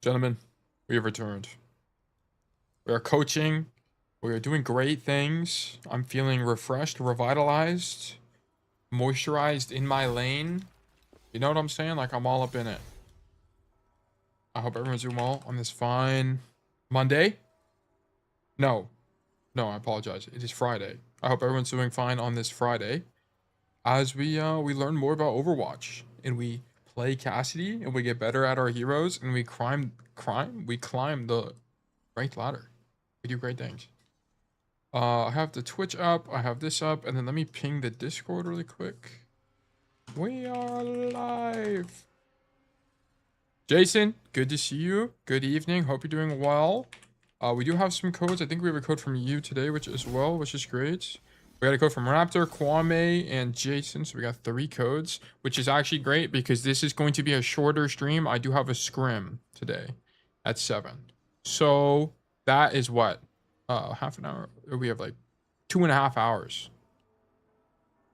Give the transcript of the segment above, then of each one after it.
Gentlemen, we have returned. We are coaching. We are doing great things. I'm feeling refreshed, revitalized, moisturized in my lane. You know what I'm saying? Like, I'm all up in it. I hope everyone's doing well on this fine Monday. No, I apologize. It is Friday. I hope everyone's doing fine on this Friday as we learn more about Overwatch and we play Cassidy and we get better at our heroes and we climb the ranked ladder. We do great things. I have the Twitch up, I have this up, and then let me ping the Discord really quick. We are live. Jason, good to see you. Good evening. Hope you're doing well. We do have some codes. I think we have a code from you today, which is great. We got a code from Raptor, Kwame, and Jason. So we got 3 codes, which is actually great because this is going to be a shorter stream. I do have a scrim today at 7. So that is what? Half an hour. We have like 2.5 hours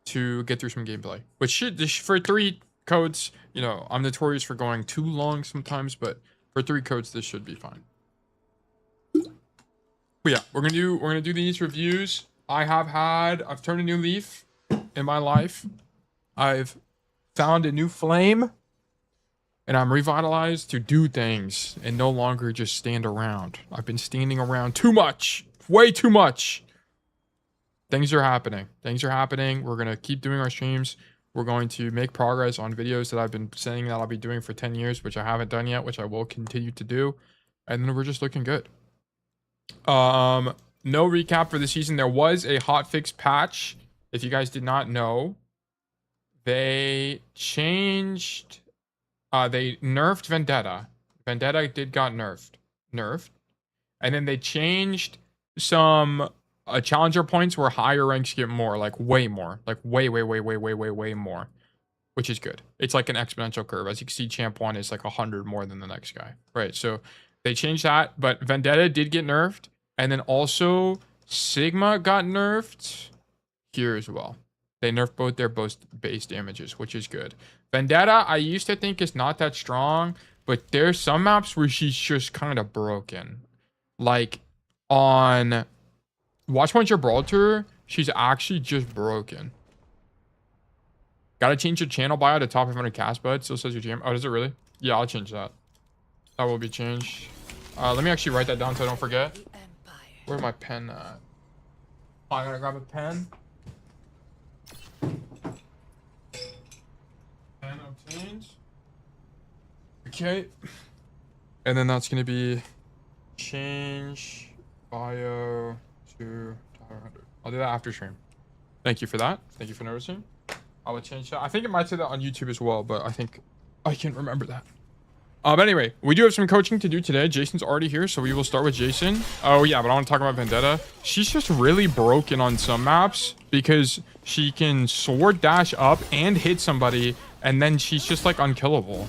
to get through some gameplay, which should, for 3 codes, you know, I'm notorious for going too long sometimes, but for 3 codes, this should be fine. But yeah, we're gonna do these reviews. I've turned a new leaf in my life. I've found a new flame, and I'm revitalized to do things and no longer just stand around. I've been standing around too much, way too much. Things are happening. We're gonna keep doing our streams. We're going to make progress on videos that I've been saying that I'll be doing for 10 years, which I haven't done yet, which I will continue to do. And then we're just looking good. No recap for the season. There was a hotfix patch. If you guys did not know, they changed, they nerfed Vendetta. Vendetta got nerfed. And then they changed some challenger points where higher ranks get more, like way more, like way more, which is good. It's like an exponential curve. As you can see, champ 1 is like 100 more than the next guy, right? So they changed that, but Vendetta did get nerfed. And then also Sigma got nerfed here as well. They nerfed both their base damages, which is good. Vendetta, I used to think is not that strong, but there's some maps where she's just kind of broken. Like on Watchpoint Gibraltar, she's actually just broken. Gotta change your channel bio to top 500 cast, bud. Still says your GM. Oh, does it really? Yeah, I'll change that. That will be changed. Let me actually write that down so I don't forget. Where's my pen at? Oh, I gotta grab a pen. Pen obtained. Okay. And then that's gonna be change bio to 500. I'll do that after stream. Thank you for that. Thank you for noticing. I will change that. I think it might say that on YouTube as well, but I think I can't remember that. But anyway, we do have some coaching to do today. Jason's already here, so we will start with Jason. Oh yeah, but I want to talk about Vendetta. She's just really broken on some maps because she can sword dash up and hit somebody, and then she's just like unkillable.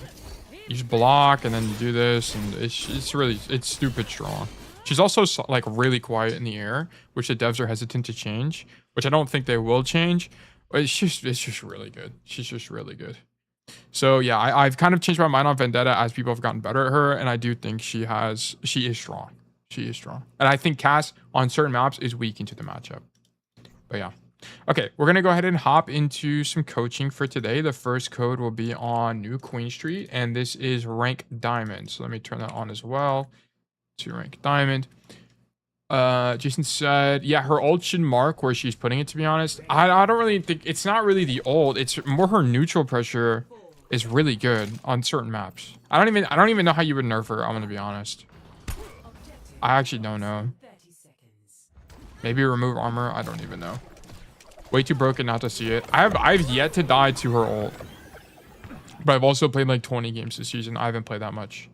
You just block, and then you do this, and it's stupid strong. She's also like really quiet in the air, which the devs are hesitant to change, which I don't think they will change. But it's just really good. She's just really good. So yeah, I've kind of changed my mind on Vendetta as people have gotten better at her, and I do think she is strong. She is strong. And I think Cass on certain maps is weak into the matchup. But yeah. Okay, we're gonna go ahead and hop into some coaching for today. The first code will be on New Queen Street, and this is rank diamond. So let me turn that on as well to rank diamond. Jason said, yeah, her ult should mark where she's putting it, to be honest. I don't really think it's not really the ult, it's more her neutral pressure is really good on certain maps. I don't even know how you would nerf her, I'm gonna be honest. I actually don't know. Maybe remove armor, I don't even know. Way too broken not to see it. I've yet to die to her ult. But I've also played like 20 games this season. I haven't played that much.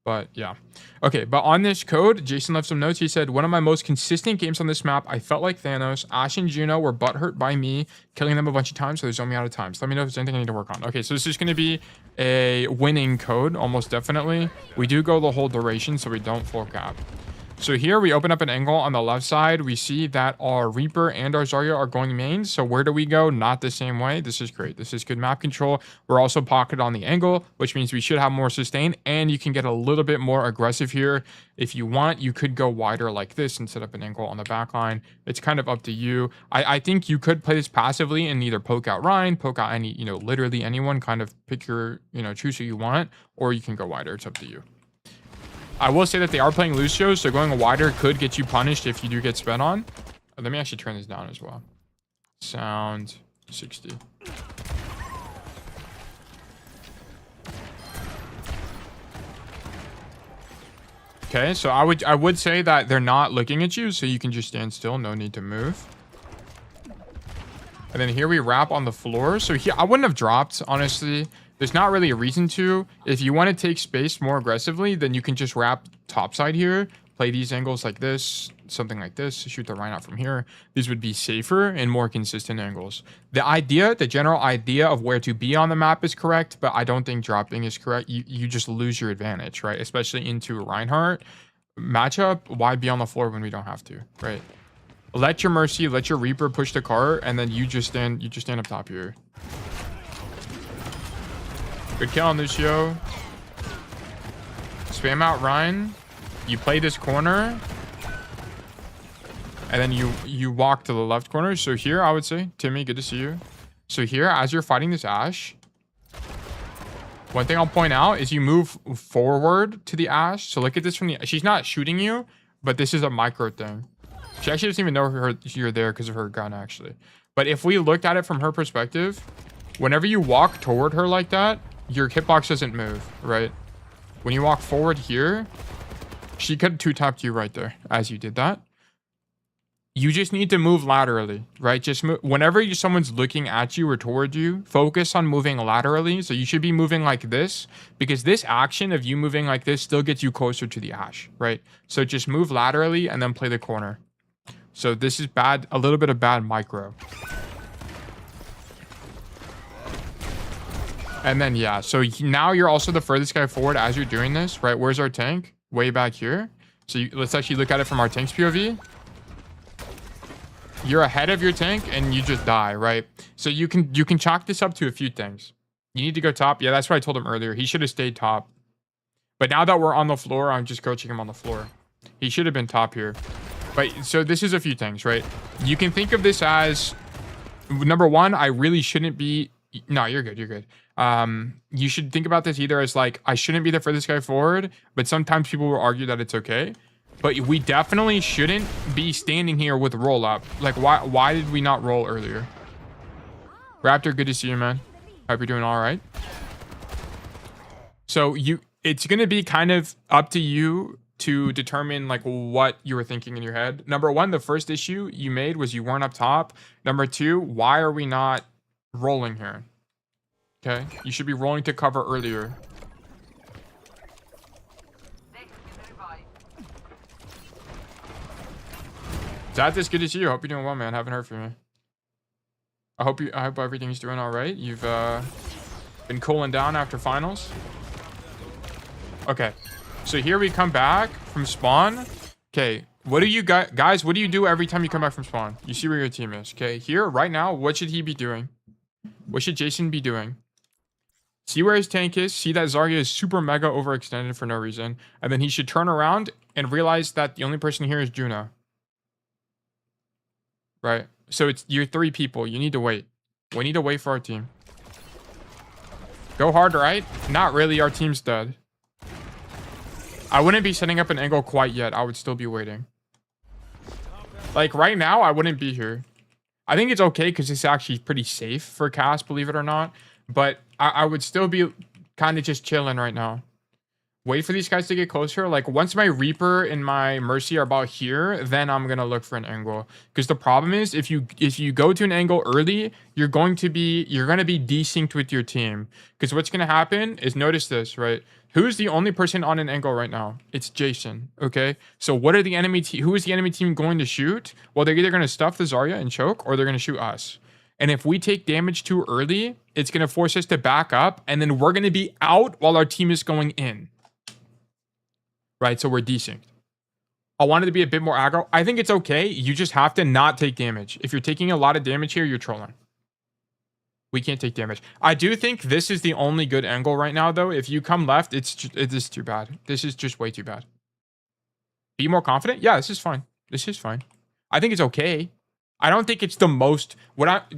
But yeah. Okay, but on this code, Jason left some notes. He said, one of my most consistent games on this map, I felt like Thanos. Ash and Juno were butthurt by me, killing them a bunch of times, so they zoned me out of time. So let me know if there's anything I need to work on. Okay, so this is going to be a winning code, almost definitely. We do go the whole duration, so we don't full cap. So here we open up an angle on the left side. We see that our Reaper and our Zarya are going main. So where do we go? Not the same way. This is great. This is good map control. We're also pocketed on the angle, which means we should have more sustain, and you can get a little bit more aggressive here. If you want, you could go wider like this and set up an angle on the back line. It's kind of up to you. I think you could play this passively and either poke out Ryan, poke out any, literally anyone, kind of pick your, choose who you want, or you can go wider. It's up to you. I will say that they are playing Lucio, so going wider could get you punished if you do get spent on. Let me actually turn this down as well. Sound 60. Okay, so I would say that they're not looking at you, so you can just stand still. No need to move. And then here we wrap on the floor. So here, I wouldn't have dropped, honestly. There's not really a reason to. If you want to take space more aggressively, then you can just wrap topside here. Play these angles like this, something like this. Shoot the Rhino from here. These would be safer and more consistent angles. The general idea of where to be on the map is correct, but I don't think dropping is correct. You just lose your advantage, right? Especially into a Reinhardt matchup. Why be on the floor when we don't have to, right? Let your Mercy, let your Reaper push the cart, and then you just stand up top here. Good kill on Lucio. Spam out Ryan. You play this corner. And then you walk to the left corner. So here, I would say, Timmy, good to see you. So here, as you're fighting this Ashe, one thing I'll point out is you move forward to the Ashe. So look at this from the... She's not shooting you, but this is a micro thing. She actually doesn't even know you're there because of her gun, actually. But if we looked at it from her perspective, whenever you walk toward her like that, your hitbox doesn't move, right? When you walk forward here, she could two-tapped you right there as you did that. You just need to move laterally, right? Just move. Whenever someone's looking at you or toward you, focus on moving laterally. So you should be moving like this, because this action of you moving like this still gets you closer to the Ashe, right? So just move laterally and then play the corner. So this is bad, a little bit of bad micro. And then, yeah, so now you're also the furthest guy forward as you're doing this, right? Where's our tank? Way back here. So let's actually look at it from our tank's POV. You're ahead of your tank and you just die, right? So you can chalk this up to a few things. You need to go top. Yeah, that's what I told him earlier. He should have stayed top. But now that we're on the floor, I'm just coaching him on the floor. He should have been top here. But so this is a few things, right? You can think of this as, number one, I really shouldn't be... No, you're good. You're good. You should think about this either as like, I shouldn't be the furthest guy forward, but sometimes people will argue that it's okay. But we definitely shouldn't be standing here with roll up. Like, why did we not roll earlier? Raptor, good to see you, man. Hope you're doing all right. So it's going to be kind of up to you to determine like what you were thinking in your head. Number one, the first issue you made was you weren't up top. Number two, why are we not rolling here? Okay, you should be rolling to cover earlier. Zat, it's good to see you. Hope you're doing well, man. Haven't heard from you. I hope everything's doing all right. You've been cooling down after finals. Okay, so here we come back from spawn. Okay, what do you guys? What do you do every time you come back from spawn? You see where your team is. Okay, here right now, what should he be doing? What should Jason be doing? See where his tank is. See that Zarya is super mega overextended for no reason, and then he should turn around and realize that the only person here is Juno. Right, so you're three people. You need to wait. We need to wait for our team. Go hard, right? Not really. Our team's dead. I wouldn't be setting up an angle quite yet. I would still be waiting. Like right now, I wouldn't be here. I think it's okay because it's actually pretty safe for Cass, believe it or not. But I would still be kind of just chilling right now. Wait for these guys to get closer. Like once my Reaper and my Mercy are about here, then I'm gonna look for an angle. Because the problem is, if you go to an angle early, you're gonna be desynced with your team. Because what's gonna happen is, notice this, right? Who's the only person on an angle right now? It's Jason. Okay. So what are the enemy who is the enemy team going to shoot? Well, they're either gonna stuff the Zarya and choke, or they're gonna shoot us. And if we take damage too early, it's gonna force us to back up, and then we're gonna be out while our team is going in. Right, so we're desynced. I wanted to be a bit more aggro. I think it's okay. You just have to not take damage. If you're taking a lot of damage here, you're trolling. We can't take damage. I do think this is the only good angle right now, though. If you come left, it is too bad. This is just way too bad. Be more confident? Yeah, this is fine. This is fine. I think it's okay. I don't think it's the most...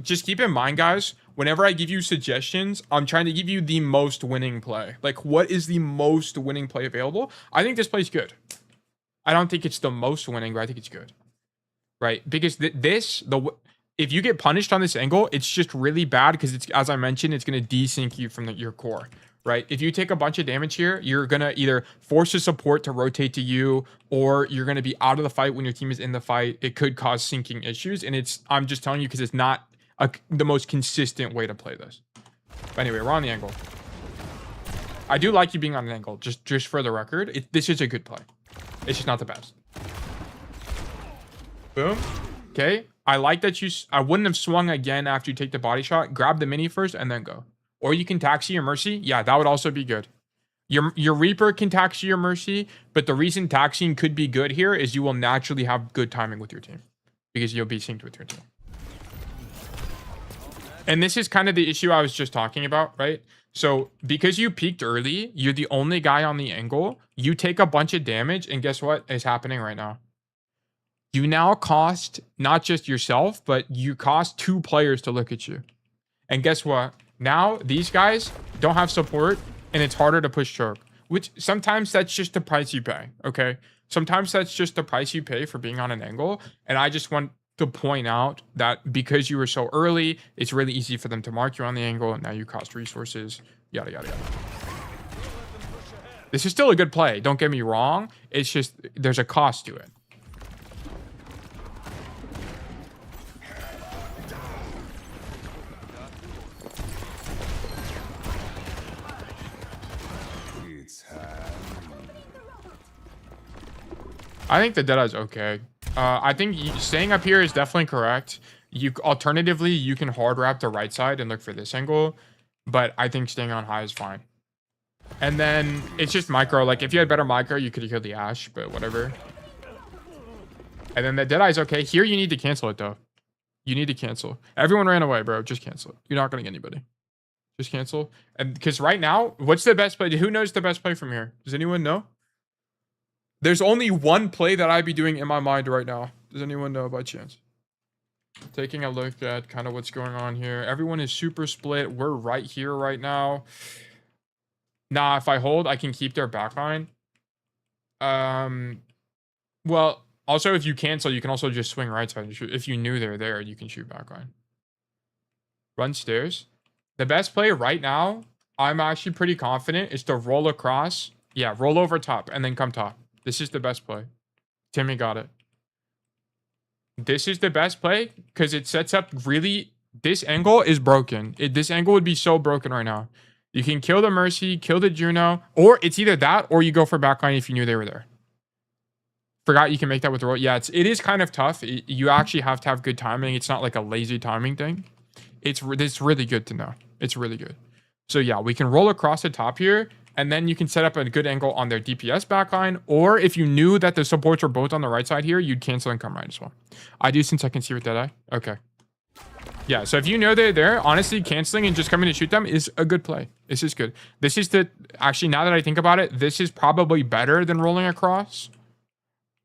Just keep in mind, guys, whenever I give you suggestions, I'm trying to give you the most winning play. Like, what is the most winning play available? I think this play's good. I don't think it's the most winning, but I think it's good. Right? Because if you get punished on this angle, it's just really bad because it's, as I mentioned, it's going to desync you from your core. Right? If you take a bunch of damage here, you're going to either force a support to rotate to you, or you're going to be out of the fight when your team is in the fight. It could cause syncing issues, and I'm just telling you because it's not the most consistent way to play this. But anyway, we're on the angle. I do like you being on an angle, just for the record. This is a good play. It's just not the best. Boom. Okay. I like that I wouldn't have swung again after you take the body shot. Grab the mini first and then go. Or you can taxi your Mercy. Yeah, that would also be good. Your Reaper can taxi your Mercy, but the reason taxiing could be good here is you will naturally have good timing with your team. Because you'll be synced with your team. And this is kind of the issue I was just talking about, right? So, because you peaked early, you're the only guy on the angle. You take a bunch of damage, and guess what is happening right now? You now cost not just yourself, but you cost 2 players to look at you. And guess what? Now, these guys don't have support, and it's harder to push choke. Which, sometimes that's just the price you pay, okay? Sometimes that's just the price you pay for being on an angle. And I just want to point out that because you were so early, it's really easy for them to mark you on the angle, and now you cost resources, yada, yada, yada. This is still a good play, don't get me wrong. It's just, there's a cost to it. I think the Deadeye's okay. I think staying up here is definitely correct. Alternatively, you can hard wrap the right side and look for this angle, but I think staying on high is fine. And then it's just micro. Like, if you had better micro, you could have killed the Ashe, but whatever. And then the Deadeye's okay. Here, you need to cancel it, though. You need to cancel. Everyone ran away, bro. Just cancel it. You're not going to get anybody. Just cancel. And because right now, what's the best play? Who knows the best play from here? Does anyone know? There's only one play that I'd be doing in my mind right now. Does anyone know by chance? Taking a look at kind of what's going on here. Everyone is super split. We're right here right now. Nah, if I hold, I can keep their backline. Well, also if you cancel, you can also just swing right side and shoot. If you knew they're there, you can shoot backline. Run stairs. The best play right now, I'm actually pretty confident, is to roll across. Yeah, roll over top and then come top. This is the best play. Timmy got it. This is the best play because it sets up really... This angle is broken. This angle would be so broken right now. You can kill the Mercy, kill the Juno, or it's either that or you go for backline if you knew they were there. Forgot you can make that with the roll. Yeah, it is kind of tough. You actually have to have good timing. It's not like a lazy timing thing. It's really good to know. It's really good. So yeah, we can roll across the top here. And then you can set up a good angle on their DPS backline. Or if you knew that the supports were both on the right side here, you'd cancel and come right as well. I do since I can see with Deadeye. Okay. Yeah, so if you know they're there, honestly, canceling and just coming to shoot them is a good play. This is good. This is actually, now that I think about it, this is probably better than rolling across.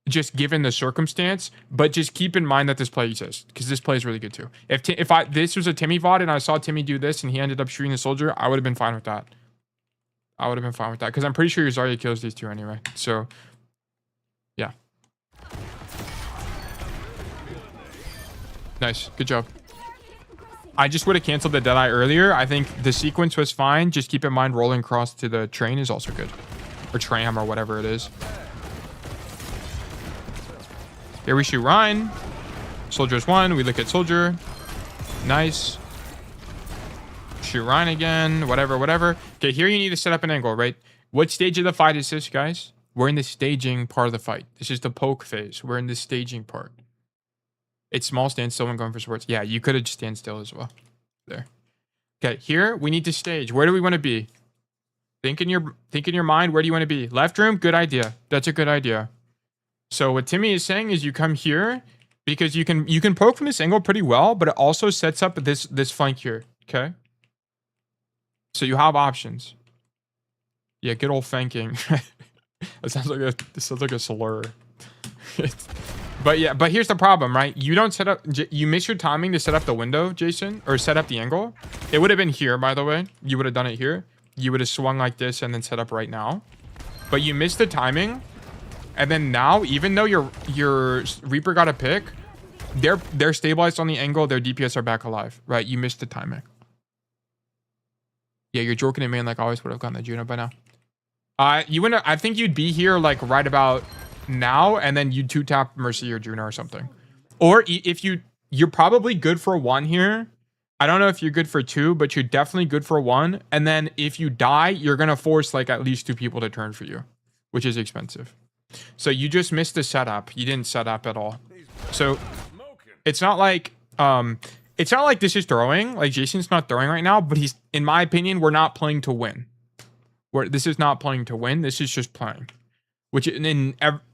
Just given the circumstance. But just keep in mind that this play exists. Because this play is really good too. If this was a Timmy VOD and I saw Timmy do this and he ended up shooting the soldier, I would have been fine with that. I would have been fine with that because I'm pretty sure your Zarya kills these two anyway. So, yeah. Nice. Good job. I just would have canceled the Deadeye earlier. I think the sequence was fine. Just keep in mind rolling across to the train is also good. Or tram or whatever it is. Here we shoot Ryan. Soldier's one. We look at Soldier. Nice. Shoot Ryan again, whatever. Okay, here you need to set up an angle, right? What stage of the fight is this, guys? We're in the staging part of the fight. This is the poke phase. We're in the staging part. It's small standstill when going for supports. Yeah, you could have just stand still as well. There. Okay, here we need to stage. Where do we want to be? Think in your mind, where do you want to be? Left room, good idea. That's a good idea. So what Timmy is saying is you come here because you can poke from this angle pretty well, but it also sets up this flank here. Okay. So you have options. Yeah, good old flanking. This sounds like a slur. But yeah, but here's the problem, right? You don't set up, you miss your timing to set up the window, Jason, or set up the angle. It would have been here, by the way. You would have done it here. You would have swung like this and then set up right now. But you missed the timing. And then now, even though your Reaper got a pick, they're stabilized on the angle. Their DPS are back alive, right? You missed the timing. Yeah, you're joking at me, like I always would have gotten the Juno by now. You wouldn't. I think you'd be here like right about now, and then you 2-tap Mercy or Juno or something. Or if you're probably good for 1 here. I don't know if you're good for 2, but you're definitely good for 1. And then if you die, you're gonna force like at least 2 people to turn for you, which is expensive. So you just missed the setup. You didn't set up at all. So it's not like this is throwing. Like Jason's not throwing right now, but he's, in my opinion, we're not playing to win. This is not playing to win. This is just playing.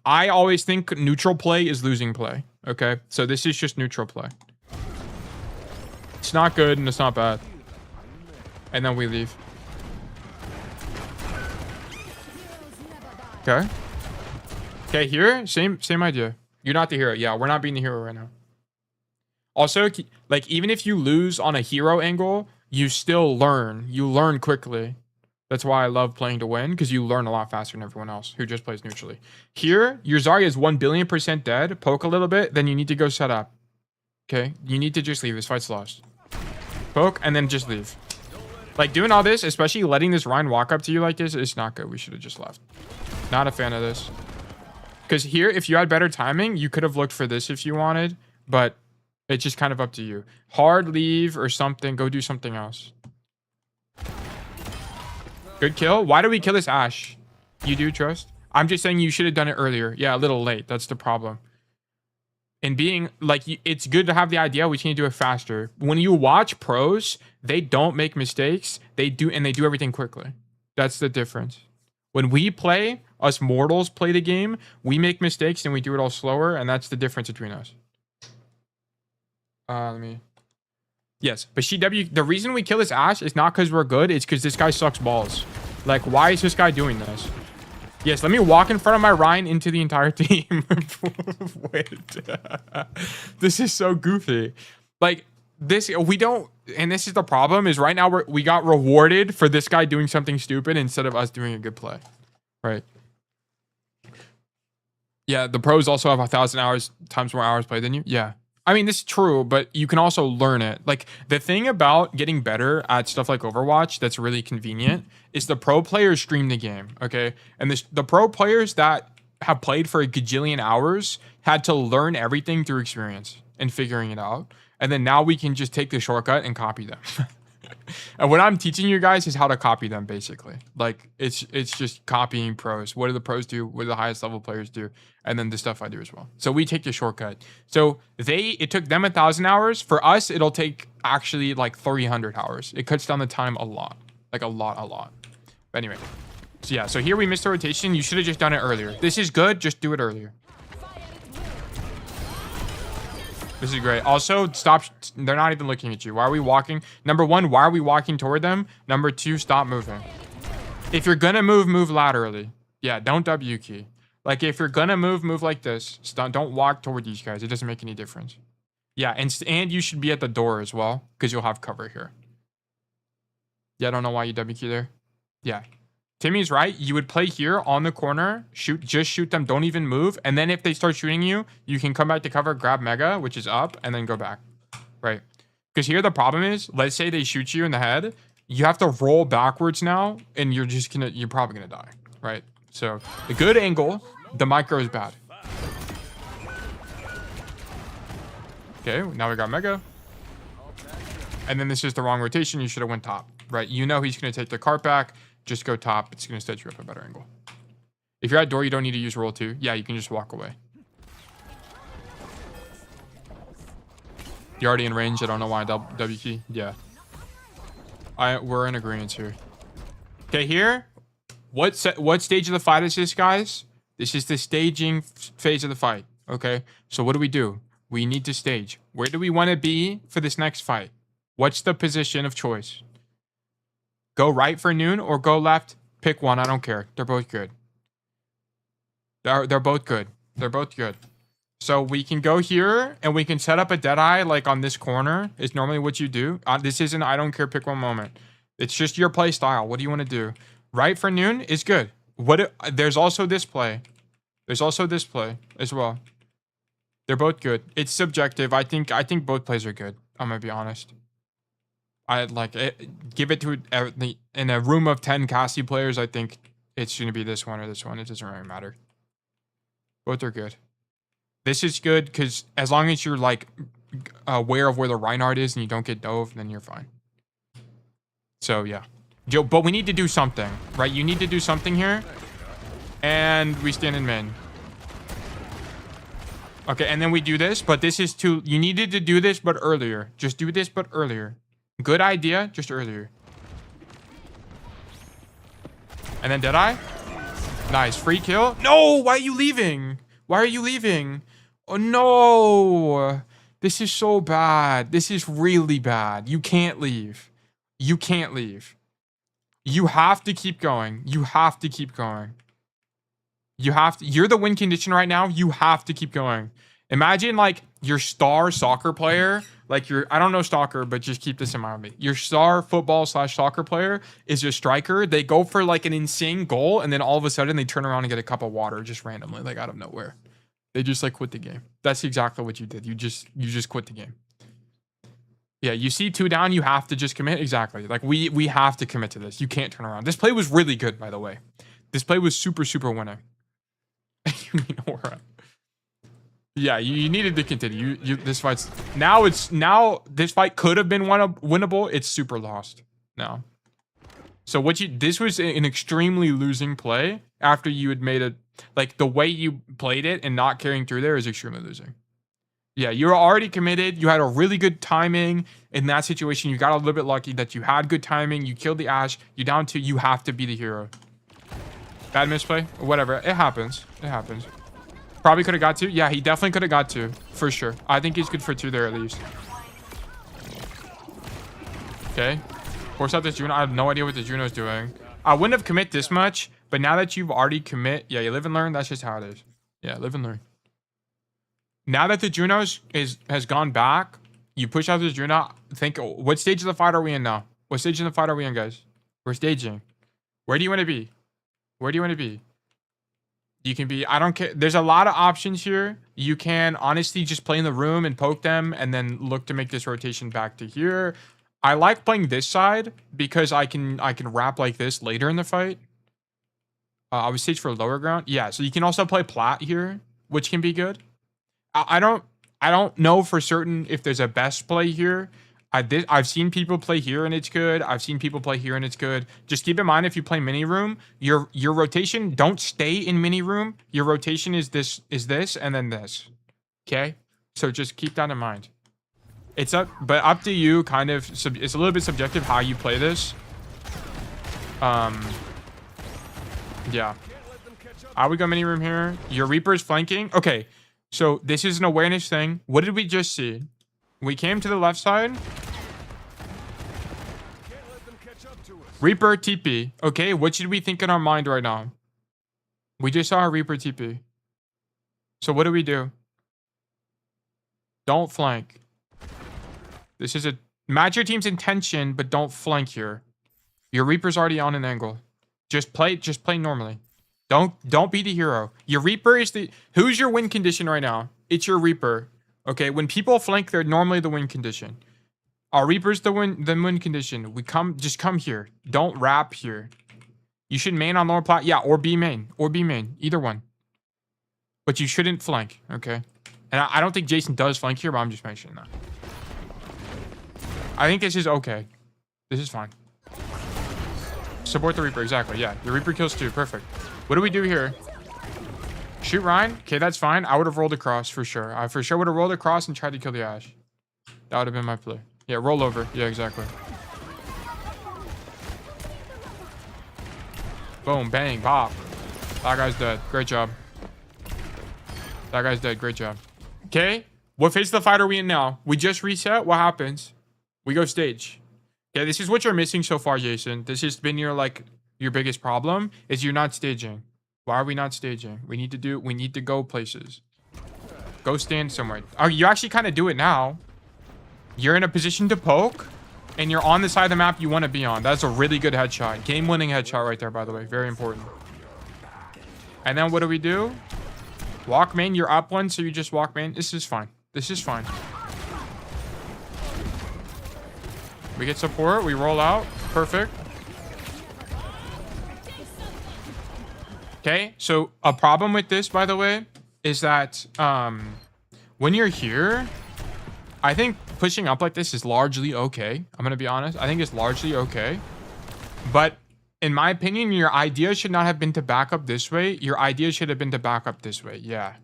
I always think neutral play is losing play. Okay, so this is just neutral play. It's not good and it's not bad. And then we leave. Okay. Okay, here, same idea. You're not the hero. Yeah, we're not being the hero right now. Also, like, even if you lose on a hero angle, you still learn. You learn quickly. That's why I love playing to win, because you learn a lot faster than everyone else who just plays neutrally. Here, your Zarya is 1,000,000,000% dead. Poke a little bit, then you need to go set up. Okay? You need to just leave. This fight's lost. Poke, and then just leave. Like, doing all this, especially letting this Ryan walk up to you like this, is not good. We should have just left. Not a fan of this. Because here, if you had better timing, you could have looked for this if you wanted, but it's just kind of up to you. Hard leave or something. Go do something else. Good kill. Why do we kill this Ashe? You do trust? I'm just saying you should have done it earlier. Yeah, a little late. That's the problem. And being like, it's good to have the idea. We just need to do it faster. When you watch pros, they don't make mistakes. They do, and they do everything quickly. That's the difference. When we play, us mortals play the game, we make mistakes and we do it all slower, and that's the difference between us. Yes, but the reason we kill this Ashe is not because we're good, it's because this guy sucks balls. Like, why is this guy doing this? Yes, let me walk in front of my Ryan into the entire team. Wait. This is so goofy. Like, this, we don't, and this is the problem, is right now we got rewarded for this guy doing something stupid instead of us doing a good play. Right. Yeah, the pros also have 1,000 hours times more hours played than you. Yeah. I mean, this is true, but you can also learn it. Like, the thing about getting better at stuff like Overwatch that's really convenient is the pro players stream the game, okay? And the pro players that have played for a gajillion hours had to learn everything through experience and figuring it out. And then now we can just take the shortcut and copy them. And what I'm teaching you guys is how to copy them, basically. Like, it's just copying pros. What do the pros do? What do the highest level players do? And then the stuff I do as well. So we take the shortcut. So it took them 1,000 hours. For us, it'll take actually like 300 hours. It cuts down the time a lot. Like a lot. But anyway. So yeah, so here we missed the rotation. You should have just done it earlier. This is good. Just do it earlier. This is great. Also, stop. They're not even looking at you. Why are we walking? Number 1, why are we walking toward them? Number 2, stop moving. If you're going to move laterally. Yeah, don't W key. Like, if you're going to move like this. Don't walk toward these guys. It doesn't make any difference. Yeah, and you should be at the door as well, because you'll have cover here. Yeah, I don't know why you W key there. Yeah. Timmy's right. You would play here on the corner, just shoot them, don't even move. And then if they start shooting you, you can come back to cover, grab Mega, which is up, and then go back. Right. Because here the problem is, let's say they shoot you in the head, you have to roll backwards now, and you're probably gonna die. Right. So the good angle, the micro is bad. Okay, now we got Mega. And then this is the wrong rotation. You should have went top. Right. You know he's gonna take the cart back. Just go top. It's going to set you up a better angle. If you're at door, you don't need to use roll 2. Yeah, you can just walk away. You're already in range. I don't know why W key. Yeah. We're in agreement here. Okay, here. What stage of the fight is this, guys? This is the staging phase of the fight. Okay. So what do? We need to stage. Where do we want to be for this next fight? What's the position of choice? Go right for noon or go left? Pick one. I don't care. They're both good. They're both good. They're both good. So we can go here and we can set up a Deadeye like on this corner. Is normally what you do. This isn't I don't care, pick one moment. It's just your play style. What do you want to do? Right for noon is good. There's also this play. There's also this play as well. They're both good. It's subjective. I think both plays are good. I'm gonna be honest. I like it. Give it to in a room of 10 Cassidy players. I think it's gonna be this one or this one. It doesn't really matter. Both are good. This is good because as long as you're like aware of where the Reinhardt is and you don't get dove, then you're fine. So yeah, but we need to do something, right? You need to do something here, and we stand in main. Okay, and then we do this, but this is too. You needed to do this, but earlier. Just do this, but earlier. Good idea, just earlier. And then Deadeye. Nice, free kill. No, why are you leaving? Why are you leaving? Oh no, this is so bad. This is really bad. You can't leave. You can't leave. You have to keep going. You have to keep going. You have to. You're the win condition right now. You have to keep going. Imagine like your star soccer player, like I don't know soccer, but just keep this in mind. Your star football / soccer player is your striker. They go for like an insane goal, and then all of a sudden they turn around and get a cup of water just randomly, like out of nowhere. They just like quit the game. That's exactly what you did. You just quit the game. Yeah, you see 2 down, you have to just commit. Exactly. Like we have to commit to this. You can't turn around. This play was really good, by the way. This play was super winning. You know where yeah, you needed to continue. This fight's now this fight could have been winnable. It's super lost now. So this was an extremely losing play after you had made it. Like the way you played it and not carrying through there is extremely losing. Yeah, you were already committed. You had a really good timing in that situation. You got a little bit lucky that you had good timing. You killed the Ashe. You down 2. You have to be the hero. Bad misplay or whatever. It happens. It happens. Probably could have got 2. Yeah, he definitely could have got 2 for sure. I think he's good for 2 there at least. Okay. Force out this Juno. I have no idea what the Juno's doing. I wouldn't have commit this much, but now that you've already commit, yeah, you live and learn. That's just how it is. Yeah, live and learn. Now that the Juno has gone back, you push out this Juno. Think, what stage of the fight are we in now? What stage of the fight are we in, guys? We're staging. Where do you want to be? Where do you want to be? You can be, I don't care. There's a lot of options here. You can honestly just play in the room and poke them and then look to make this rotation back to here. I like playing this side because I can wrap like this later in the fight. I would stage for lower ground. Yeah, so you can also play plat here, which can be good. I don't know for certain if there's a best play here. I've seen people play here and it's good. I've seen people play here and it's good. Just keep in mind if you play mini room, your rotation don't stay in mini room. Your rotation is this and then this. Okay? So just keep that in mind. It's up to you kind of it's a little bit subjective how you play this. Yeah. I would go mini room here. Your Reaper is flanking. Okay. So this is an awareness thing. What did we just see? We came to the left side. Reaper TP. Okay, what should we think in our mind right now? We just saw a Reaper TP. So what do we do? Don't flank. This is a match your team's intention, but don't flank here. Your Reaper's already on an angle. Just play normally. Don't be the hero. Your Reaper is who's your win condition right now? It's your Reaper. Okay, when people flank, they're normally the win condition. Our Reaper's the win condition. Just come here. Don't wrap here. You should main on lower plat. Yeah, or B main. Or B main. Either one. But you shouldn't flank, okay? And I don't think Jason does flank here, but I'm just mentioning that. I think this is okay. This is fine. Support the Reaper, exactly, yeah. Your Reaper kills 2, perfect. What do we do here? Shoot Ryan? Okay, that's fine. I would have rolled across for sure. I for sure would have rolled across and tried to kill the Ashe. That would have been my play. Yeah, roll over. Yeah, exactly. Boom, bang, pop. That guy's dead. Great job. That guy's dead. Great job. Okay. What phase of the fight are we in now? We just reset. What happens? We go stage. Yeah, this is what you're missing so far, Jason. This has been your biggest problem is you're not staging. Why are we not staging? We need to go places. Go stand somewhere. Oh, you actually kind of do it now. You're in a position to poke, and you're on the side of the map you want to be on. That's a really good headshot. Game-winning headshot right there, by the way. Very important. And then what do we do? Walk main. You're up one, so you just walk main. This is fine. This is fine. We get support. We roll out. Perfect. Okay, so a problem with this, by the way, is that when you're here, I think pushing up like this is largely okay. I'm going to be honest. I think it's largely okay. But in my opinion, your idea should not have been to back up this way. Your idea should have been to back up this way. Yeah.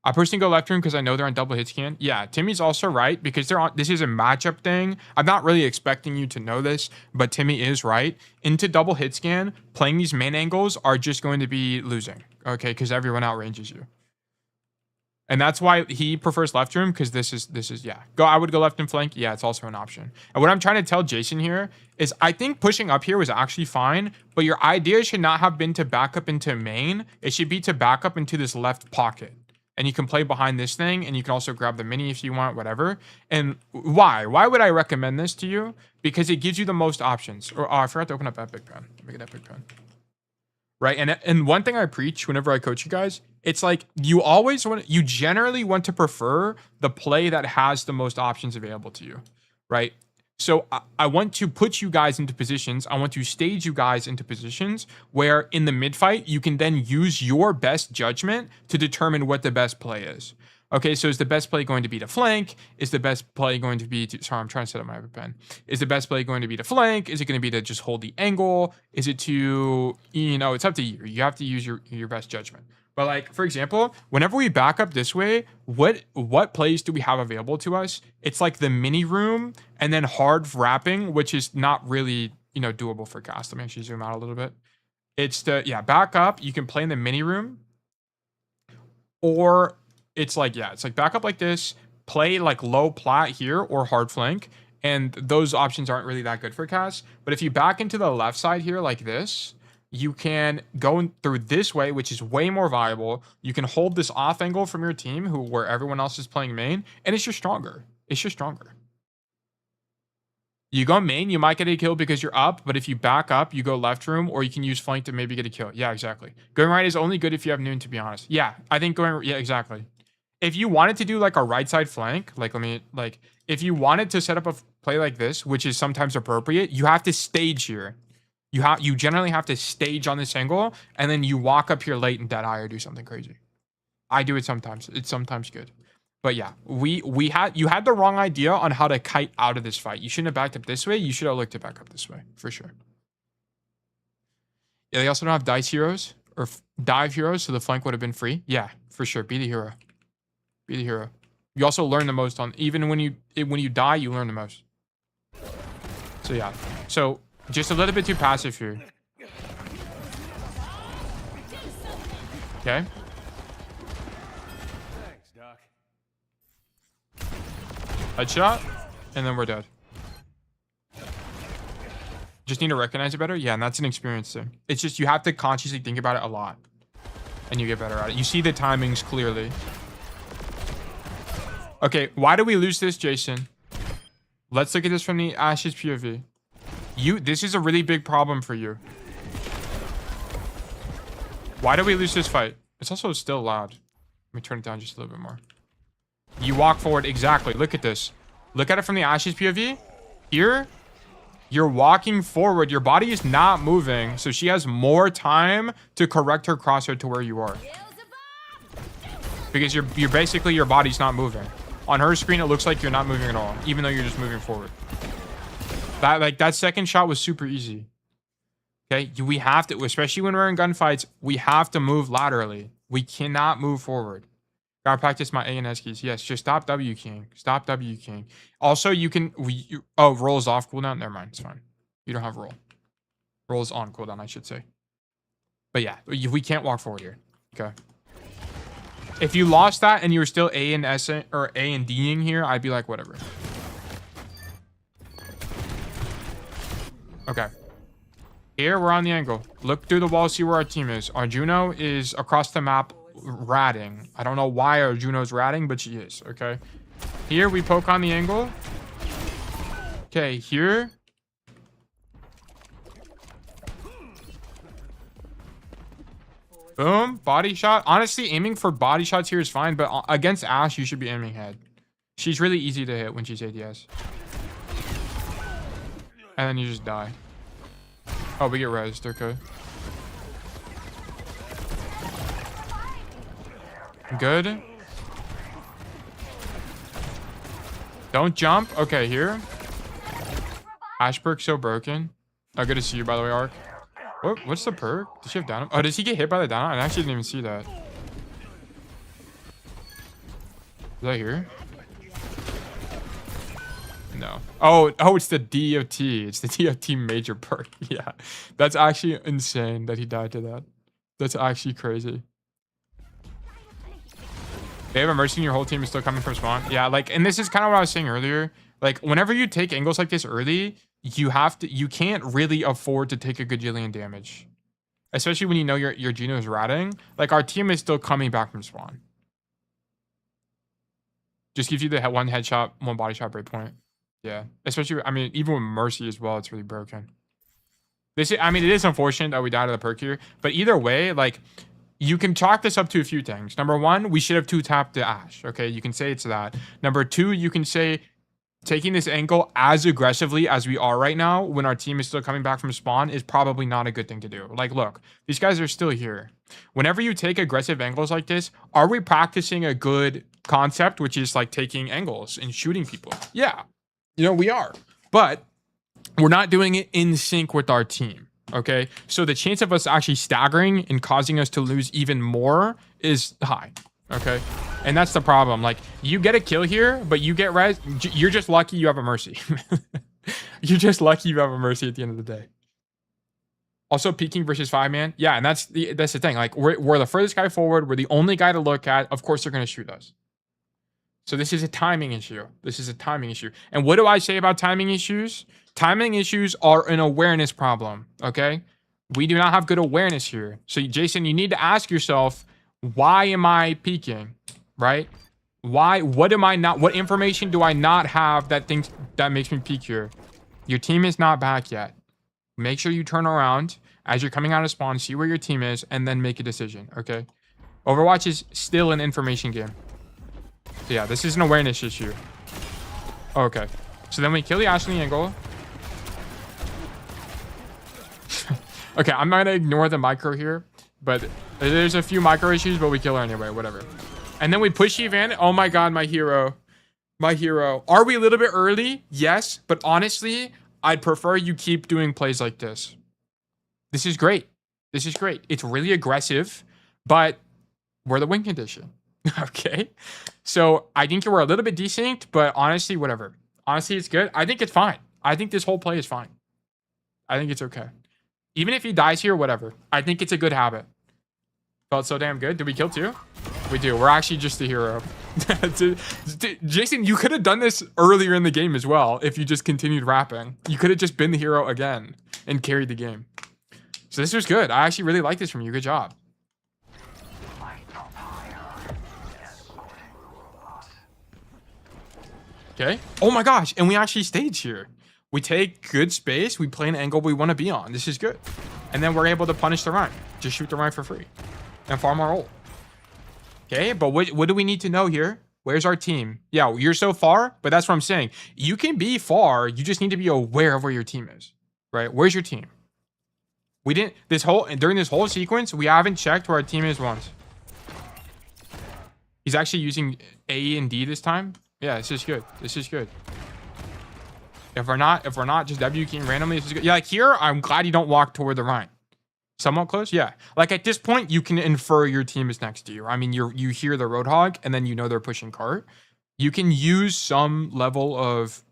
I personally go left room because I know they're on double hit scan. Yeah, Timmy's also right because they're on. This is a matchup thing. I'm not really expecting you to know this, but Timmy is right. Into double hit scan, playing these main angles are just going to be losing. Okay, because everyone outranges you. And that's why he prefers left room because this is yeah. I would go left and flank. Yeah, it's also an option. And what I'm trying to tell Jason here is I think pushing up here was actually fine, but your idea should not have been to back up into main. It should be to back up into this left pocket. And you can play behind this thing, and you can also grab the mini if you want, whatever. And why? Why would I recommend this to you? Because it gives you the most options. Or I forgot to open up Epic Pen. Let me get Epic Pen. Right, and one thing I preach whenever I coach you guys, it's like you generally want to prefer the play that has the most options available to you, right? So I want to put you guys into positions. I want to stage you guys into positions where in the mid fight, you can then use your best judgment to determine what the best play is. Okay, so is the best play going to be to flank? Is the best play going to be to, sorry, I'm trying to set up my pen. Is the best play going to be to flank? Is it going to be to just hold the angle? Is it to, it's up to you. You have to use your best judgment. But like, for example, whenever we back up this way, what plays do we have available to us? It's like the mini room and then hard wrapping, which is not really, doable for cast. Let me actually zoom out a little bit. It's back up. You can play in the mini room, or it's like back up like this, play like low plat here or hard flank. And those options aren't really that good for cast. But if you back into the left side here like this, you can go through this way, which is way more viable. You can hold this off angle from your team where everyone else is playing main, and it's just stronger. It's just stronger. You go main, you might get a kill because you're up, but if you back up, you go left room, or you can use flank to maybe get a kill. Yeah, exactly. Going right is only good if you have noon, to be honest. Yeah, I think yeah, exactly. If you wanted to do like a right side flank, if you wanted to set up a play like this, which is sometimes appropriate, you have to stage here. You generally have to stage on this angle, and then you walk up here late and dead eye or do something crazy. I do it sometimes. It's sometimes good. But yeah, you had the wrong idea on how to kite out of this fight. You shouldn't have backed up this way. You should have looked to back up this way, for sure. Yeah, they also don't have dice heroes or dive heroes, so the flank would have been free. Yeah, for sure. Be the hero. Be the hero. You also learn the most on, even when you die, you learn the most. So yeah. So just a little bit too passive here. Okay. Thanks, Doc. Headshot, and then we're dead. Just need to recognize it better. Yeah, and that's an experience thing. It's just you have to consciously think about it a lot, and you get better at it. You see the timings clearly. Okay, why do we lose this, Jason? Let's look at this from the Ashes POV. This is a really big problem for you. Why do we lose this fight? It's also still loud. Let me turn it down just a little bit more. You walk forward. Exactly. Look at this. Look at it from the Ashes POV. Here, you're walking forward. Your body is not moving. So she has more time to correct her crosshair to where you are. Because you're basically, your body's not moving. On her screen, it looks like you're not moving at all, even though you're just moving forward. That second shot was super easy. Okay, we have to, especially when we're in gunfights, we have to move laterally. We cannot move forward. Gotta practice my A and S keys. Yes, just stop W keying. Stop W keying. Also, you can, roll is off cooldown. Never mind, it's fine. You don't have roll. Roll is on cooldown, I should say. But yeah, we can't walk forward here. Okay. If you lost that and you were still A and S or A and D'ing here, I'd be like, whatever. Okay. Here, we're on the angle. Look through the wall, see where our team is. Arjuno is across the map ratting. I don't know why Arjuno's ratting, but she is, okay? Here, we poke on the angle. Okay, here. Boom, body shot. Honestly, aiming for body shots here is fine, but against Ashe, you should be aiming head. She's really easy to hit when she's ADS. And then you just die. Oh, we get rezzed, okay. Good. Don't jump. Okay, here. Ashe perk so broken. Oh, good to see you, by the way, Ark. What's the perk? Does she have down? Oh, does he get hit by the down? I actually didn't even see that. Is that here? No. Oh, it's the DOT. It's the DOT major perk. Yeah. That's actually insane that he died to that. That's actually crazy. They have a Mercy and your whole team is still coming from spawn. Yeah, like, and this is kind of what I was saying earlier. Like, whenever you take angles like this early, you can't really afford to take a gajillion damage. Especially when you know your Geno is ratting. Like, our team is still coming back from spawn. Just gives you the one headshot, one body shot breakpoint. Yeah. Especially, I mean, even with Mercy as well, it's really broken. I mean, it is unfortunate that we died of the perk here. But either way, like, you can chalk this up to a few things. Number one, we should have 2-tapped the Ashe. Okay, you can say it's that. Number two, you can say taking this angle as aggressively as we are right now when our team is still coming back from spawn is probably not a good thing to do. Like, look, these guys are still here. Whenever you take aggressive angles like this, are we practicing a good concept, which is like taking angles and shooting people? Yeah, you know, we are. But we're not doing it in sync with our team. Okay, so the chance of us actually staggering and causing us to lose even more is high. Okay, and that's the problem. Like, you get a kill here, but you get res. You're just lucky you have a Mercy. You're just lucky you have a Mercy at the end of the day. Also, peeking versus 5-man. Yeah, and that's the thing. Like, we're the furthest guy forward. We're the only guy to look at. Of course, they're gonna shoot us. So this is a timing issue. This is a timing issue. And what do I say about timing issues? Timing issues are an awareness problem, okay? We do not have good awareness here. So, Jason, you need to ask yourself, why am I peeking, right? What information do I not have that makes me peek here? Your team is not back yet. Make sure you turn around as you're coming out of spawn, see where your team is, and then make a decision, okay? Overwatch is still an information game. So yeah, this is an awareness issue. Okay. So then we kill the Ashe in the angle. Okay, I'm not gonna ignore the micro here, but there's a few micro issues, but we kill her anyway, whatever. And then we push Evan. Oh my god, my hero. My hero. Are we a little bit early? Yes, but honestly, I'd prefer you keep doing plays like this. This is great. This is great. It's really aggressive, but we're the win condition. Okay? So I think we're a little bit desynced, but honestly, whatever. Honestly, it's good. I think it's fine. I think this whole play is fine. I think it's okay. Even if he dies here, whatever. I think it's a good habit. Felt so damn good. Did we kill two? We do. We're actually just the hero. Jason, you could have done this earlier in the game as well if you just continued rapping. You could have just been the hero again and carried the game. So this was good. I actually really like this from you. Good job. Okay. Oh my gosh. And we actually stage here. We take good space. We play an angle we want to be on. This is good. And then we're able to punish the Rein. Just shoot the Rein for free. And farm our ult. Okay, but what do we need to know here? Where's our team? Yeah, you're so far, but that's what I'm saying. You can be far. You just need to be aware of where your team is. Right? Where's your team? We didn't... During this whole sequence, we haven't checked where our team is once. He's actually using A and D this time. Yeah, this is good. This is good. If we're not just W keying randomly, this is good. Yeah, like here, I'm glad you don't walk toward the Rein. Somewhat close, yeah. Like at this point, you can infer your team is next to you. I mean, you hear the Roadhog, and then you know they're pushing cart. You can use some level of,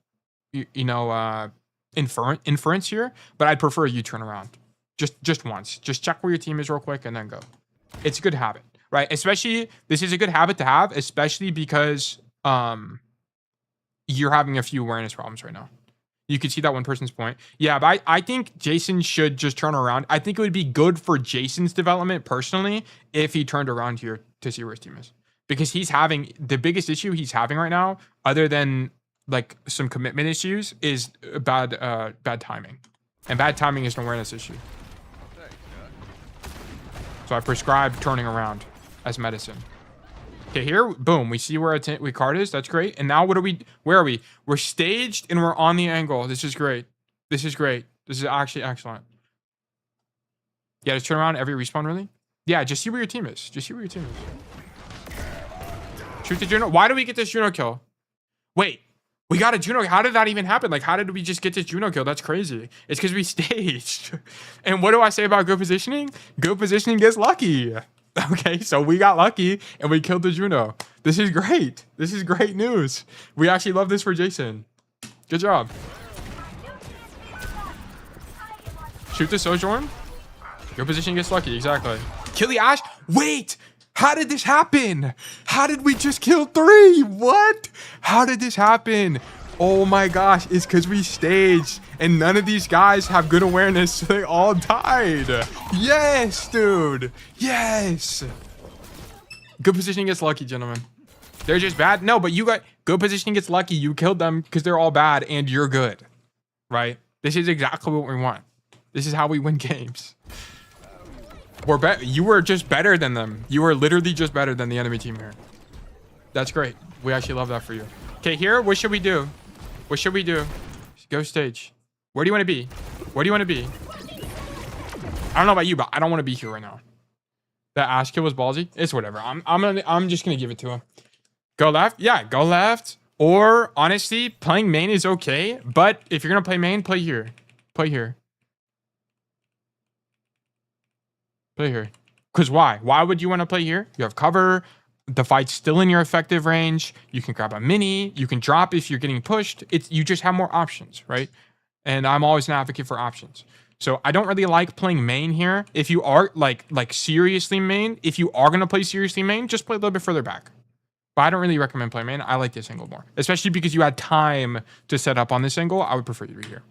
inference here, but I'd prefer you turn around just once. Just check where your team is real quick, and then go. It's a good habit. right? Especially, this is a good habit to have, especially because you're having a few awareness problems right now. You can see that one person's point. Yeah, but I think Jason should just turn around. I think it would be good for Jason's development personally if he turned around here to see where his team is. Because he's having, the biggest issue he's having right now, other than like some commitment issues, is bad timing. And bad timing is an awareness issue. So I prescribe turning around as medicine. Okay, here, boom, we see where we card is. That's great. And now what are we, where are we? We're staged and we're on the angle. This is great. This is great. This is actually excellent. Yeah, just turn around every respawn, really? Yeah, just see where your team is. Just see where your team is. Shoot the Juno. Why do we get this Juno kill? Wait, we got a Juno. How did that even happen? Like, how did we just get this Juno kill? That's crazy. It's because we staged. And what do I say about good positioning? Good positioning gets lucky. Okay, so we got lucky and we killed the Juno. This is great. This is great news. We actually love this for Jason. Good job. Shoot the Sojourn. Your position gets lucky. Exactly. Kill the Ashe. Wait. How did this happen? How did we just kill 3? What? How did this happen? Oh my gosh. It's because we staged and none of these guys have good awareness. So they all died. Yes, dude. Yes. Good positioning gets lucky, gentlemen. They're just bad. No, but you got good positioning gets lucky. You killed them because they're all bad and you're good. Right? This is exactly what we want. This is how we win games. You were just better than them. You were literally just better than the enemy team here. That's great. We actually love that for you. Okay, here, what should we do? What should we do? Go stage. Where do you want to be? Where do you want to be? I don't know about you, but I don't want to be here right now. That Ashe kill was ballsy. It's whatever. I'm just gonna give it to him. Go left? Yeah, go left. Or honestly, playing main is okay. But if you're gonna play main, play here. Play here. Play here. Because why? Why would you want to play here? You have cover. The fight's still in your effective range. You can grab a mini. You can drop if you're getting pushed. You just have more options, right? And I'm always an advocate for options. So I don't really like playing main here. If you are like seriously main, if you are gonna play seriously main, just play a little bit further back. But I don't really recommend playing main. I like this angle more, especially because you had time to set up on this angle. I would prefer you to be here.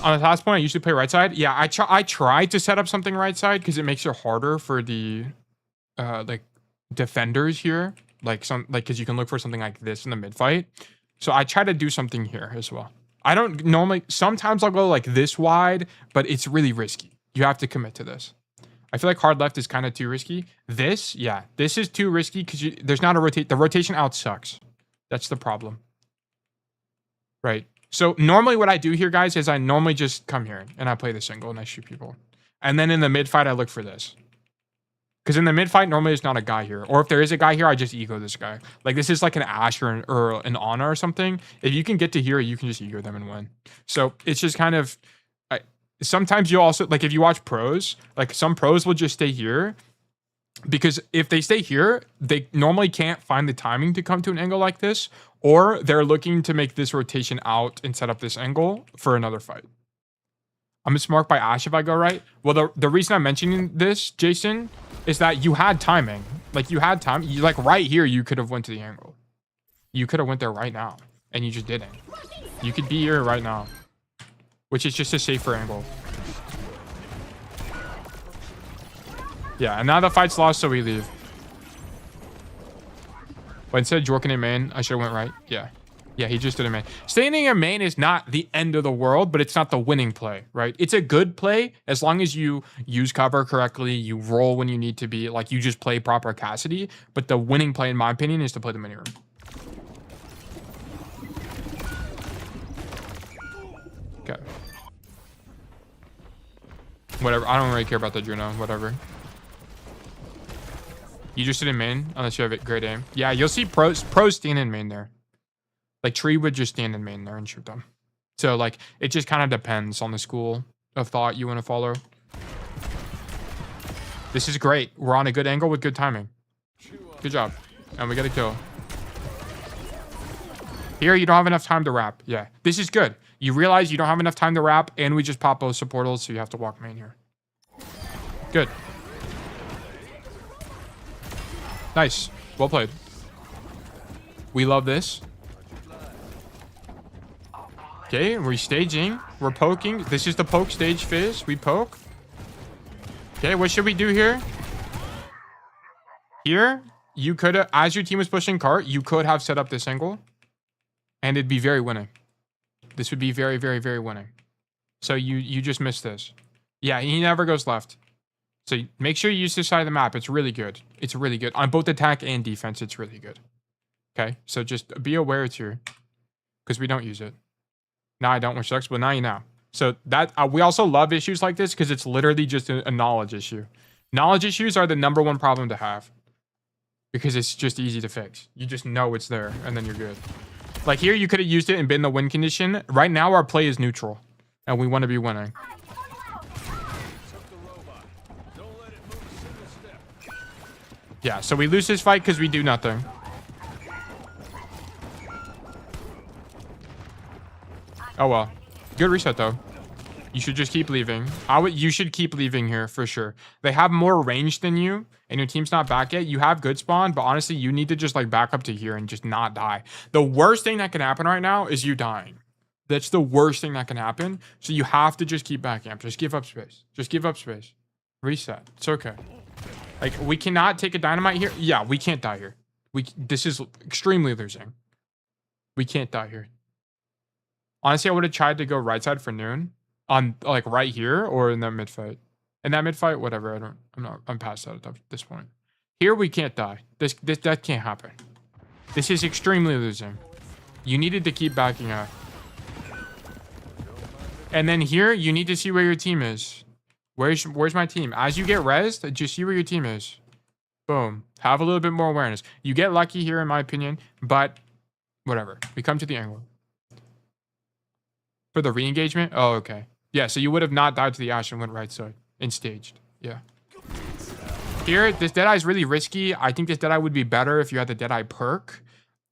On the last point, I usually play right side. Yeah, I try to set up something right side because it makes it harder for the like defenders here. Because you can look for something like this in the mid fight. So I try to do something here as well. I don't normally, sometimes I'll go like this wide, but it's really risky. You have to commit to this. I feel like hard left is kind of too risky. This is too risky because there's not a rotate. The rotation out sucks. That's the problem. Right. So normally what I do here, guys, is I normally just come here and I play the single and I shoot people. And then in the mid fight, I look for this. Because in the mid fight, normally there's not a guy here. Or if there is a guy here, I just ego this guy. Like this is like an Ashe or an Ana or something. If you can get to here, you can just ego them and win. So it's just kind of, sometimes you also, like if you watch pros, like some pros will just stay here. Because if they stay here, they normally can't find the timing to come to an angle like this. Or they're looking to make this rotation out and set up this angle for another fight. I'm just marked by Ashe if I go right. Well, the reason I'm mentioning this, Jason, is that you had timing. Like you had time. You like right here, you could have went to the angle. You could have went there right now, and you just didn't. You could be here right now, which is just a safer angle. Yeah, and now the fight's lost, so we leave. But instead of Jorkin in main, I should have went right. Yeah. Yeah, he just did a main. Staying in main is not the end of the world, but it's not the winning play, right? It's a good play as long as you use cover correctly, you roll when you need to be, like you just play proper Cassidy. But the winning play, in my opinion, is to play the mini room. Okay. Whatever. I don't really care about the Juno. Whatever. You just did in main, unless you have a great aim. Yeah, you'll see pros stand in main there. Like Tree would just stand in main there and shoot them. So like, it just kind of depends on the school of thought you want to follow. This is great. We're on a good angle with good timing. Good job. And we got a kill. Here, you don't have enough time to wrap. Yeah, this is good. You realize you don't have enough time to wrap, and we just pop both supportals, so you have to walk main here. Good. Nice. Well played. We love this. Okay, we're staging. We're poking. This is the poke stage, Fizz. We poke. Okay, what should we do here? Here, you could have, as your team was pushing cart, you could have set up this angle. And it'd be very winning. This would be very, very, very winning. So you just missed this. Yeah, he never goes left. So make sure you use this side of the map. It's really good. It's really good. On both attack and defense, it's really good. Okay, so just be aware it's here. Because we don't use it. Now I don't, which sucks, but now you know. So that we also love issues like this because it's literally just a knowledge issue. Knowledge issues are the #1 problem to have. Because it's just easy to fix. You just know it's there, and then you're good. Like here, you could have used it and been in the win condition. Right now, our play is neutral. And we want to be winning. Yeah, so we lose this fight because we do nothing. Oh well. Good reset though. You should just keep leaving. You should keep leaving here for sure. They have more range than you, and your team's not back yet. You have good spawn, but honestly, you need to just like back up to here and just not die. The worst thing that can happen right now is you dying. That's the worst thing that can happen. So you have to just keep backing up. Just give up space. Just give up space. Reset. It's okay. Like, we cannot take a dynamite here. Yeah, we can't die here. This is extremely losing. We can't die here. Honestly, I would have tried to go right side for noon. On, like, right here or in that mid fight. In that mid fight, whatever. I'm past that at this point. Here, we can't die. That can't happen. This is extremely losing. You needed to keep backing up. And then here, you need to see where your team is. Where's my team? As you get rezzed, just see where your team is. Boom. Have a little bit more awareness. You get lucky here, in my opinion, but whatever. We come to the angle. For the re-engagement? Oh, okay. Yeah, so you would have not died to the Ash and went right side and staged. Yeah. Here, this Deadeye is really risky. I think this Deadeye would be better if you had the Deadeye perk.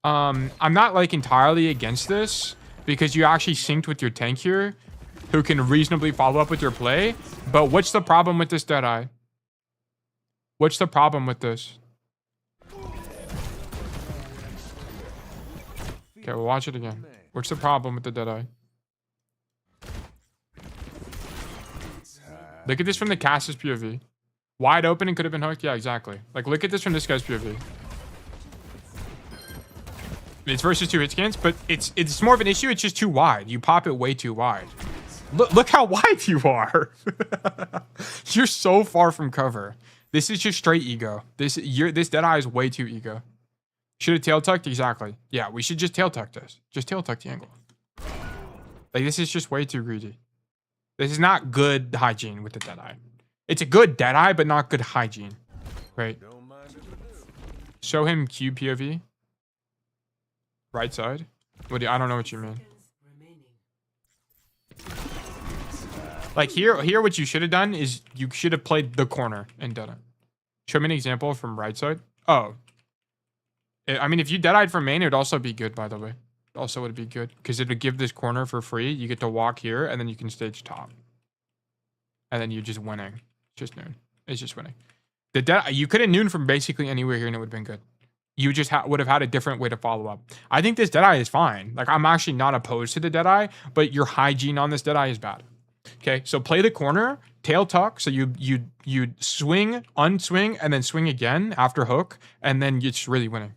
I'm not like entirely against this because you actually synced with your tank here who can reasonably follow up with your play. But what's the problem with this Deadeye? What's the problem with this? Okay, we'll watch it again. What's the problem with the Deadeye? Look at this from the Cass's POV. Wide open and could have been hooked? Yeah, exactly. Like, look at this from this guy's POV. It's versus 2 hit scans, but it's more of an issue. It's just too wide. You pop it way too wide. Look how wide you are. You're so far from cover. This is just straight ego. This Deadeye is way too ego. Should have tail tucked? Exactly. Yeah, we should just tail tuck this. Just tail tuck the angle. Like, this is just way too greedy. This is not good hygiene with the Deadeye. It's a good Deadeye, but not good hygiene. Right? Show him Q POV. Right side. I don't know what you mean. Like here what you should have done is you should have played the corner and done it. Show me an example from right side. Oh. I mean, if you Deadeyed from main, it would also be good, by the way. Also would be good because it would give this corner for free. You get to walk here and then you can stage top. And then you're just winning. Just noon. It's just winning. You could have noon from basically anywhere here and it would have been good. You just would have had a different way to follow up. I think this Deadeye is fine. Like, I'm actually not opposed to the Deadeye, but your hygiene on this Deadeye is bad. Okay, so play the corner, tail tuck, so you swing, unswing, and then swing again after hook, and then you're just really winning.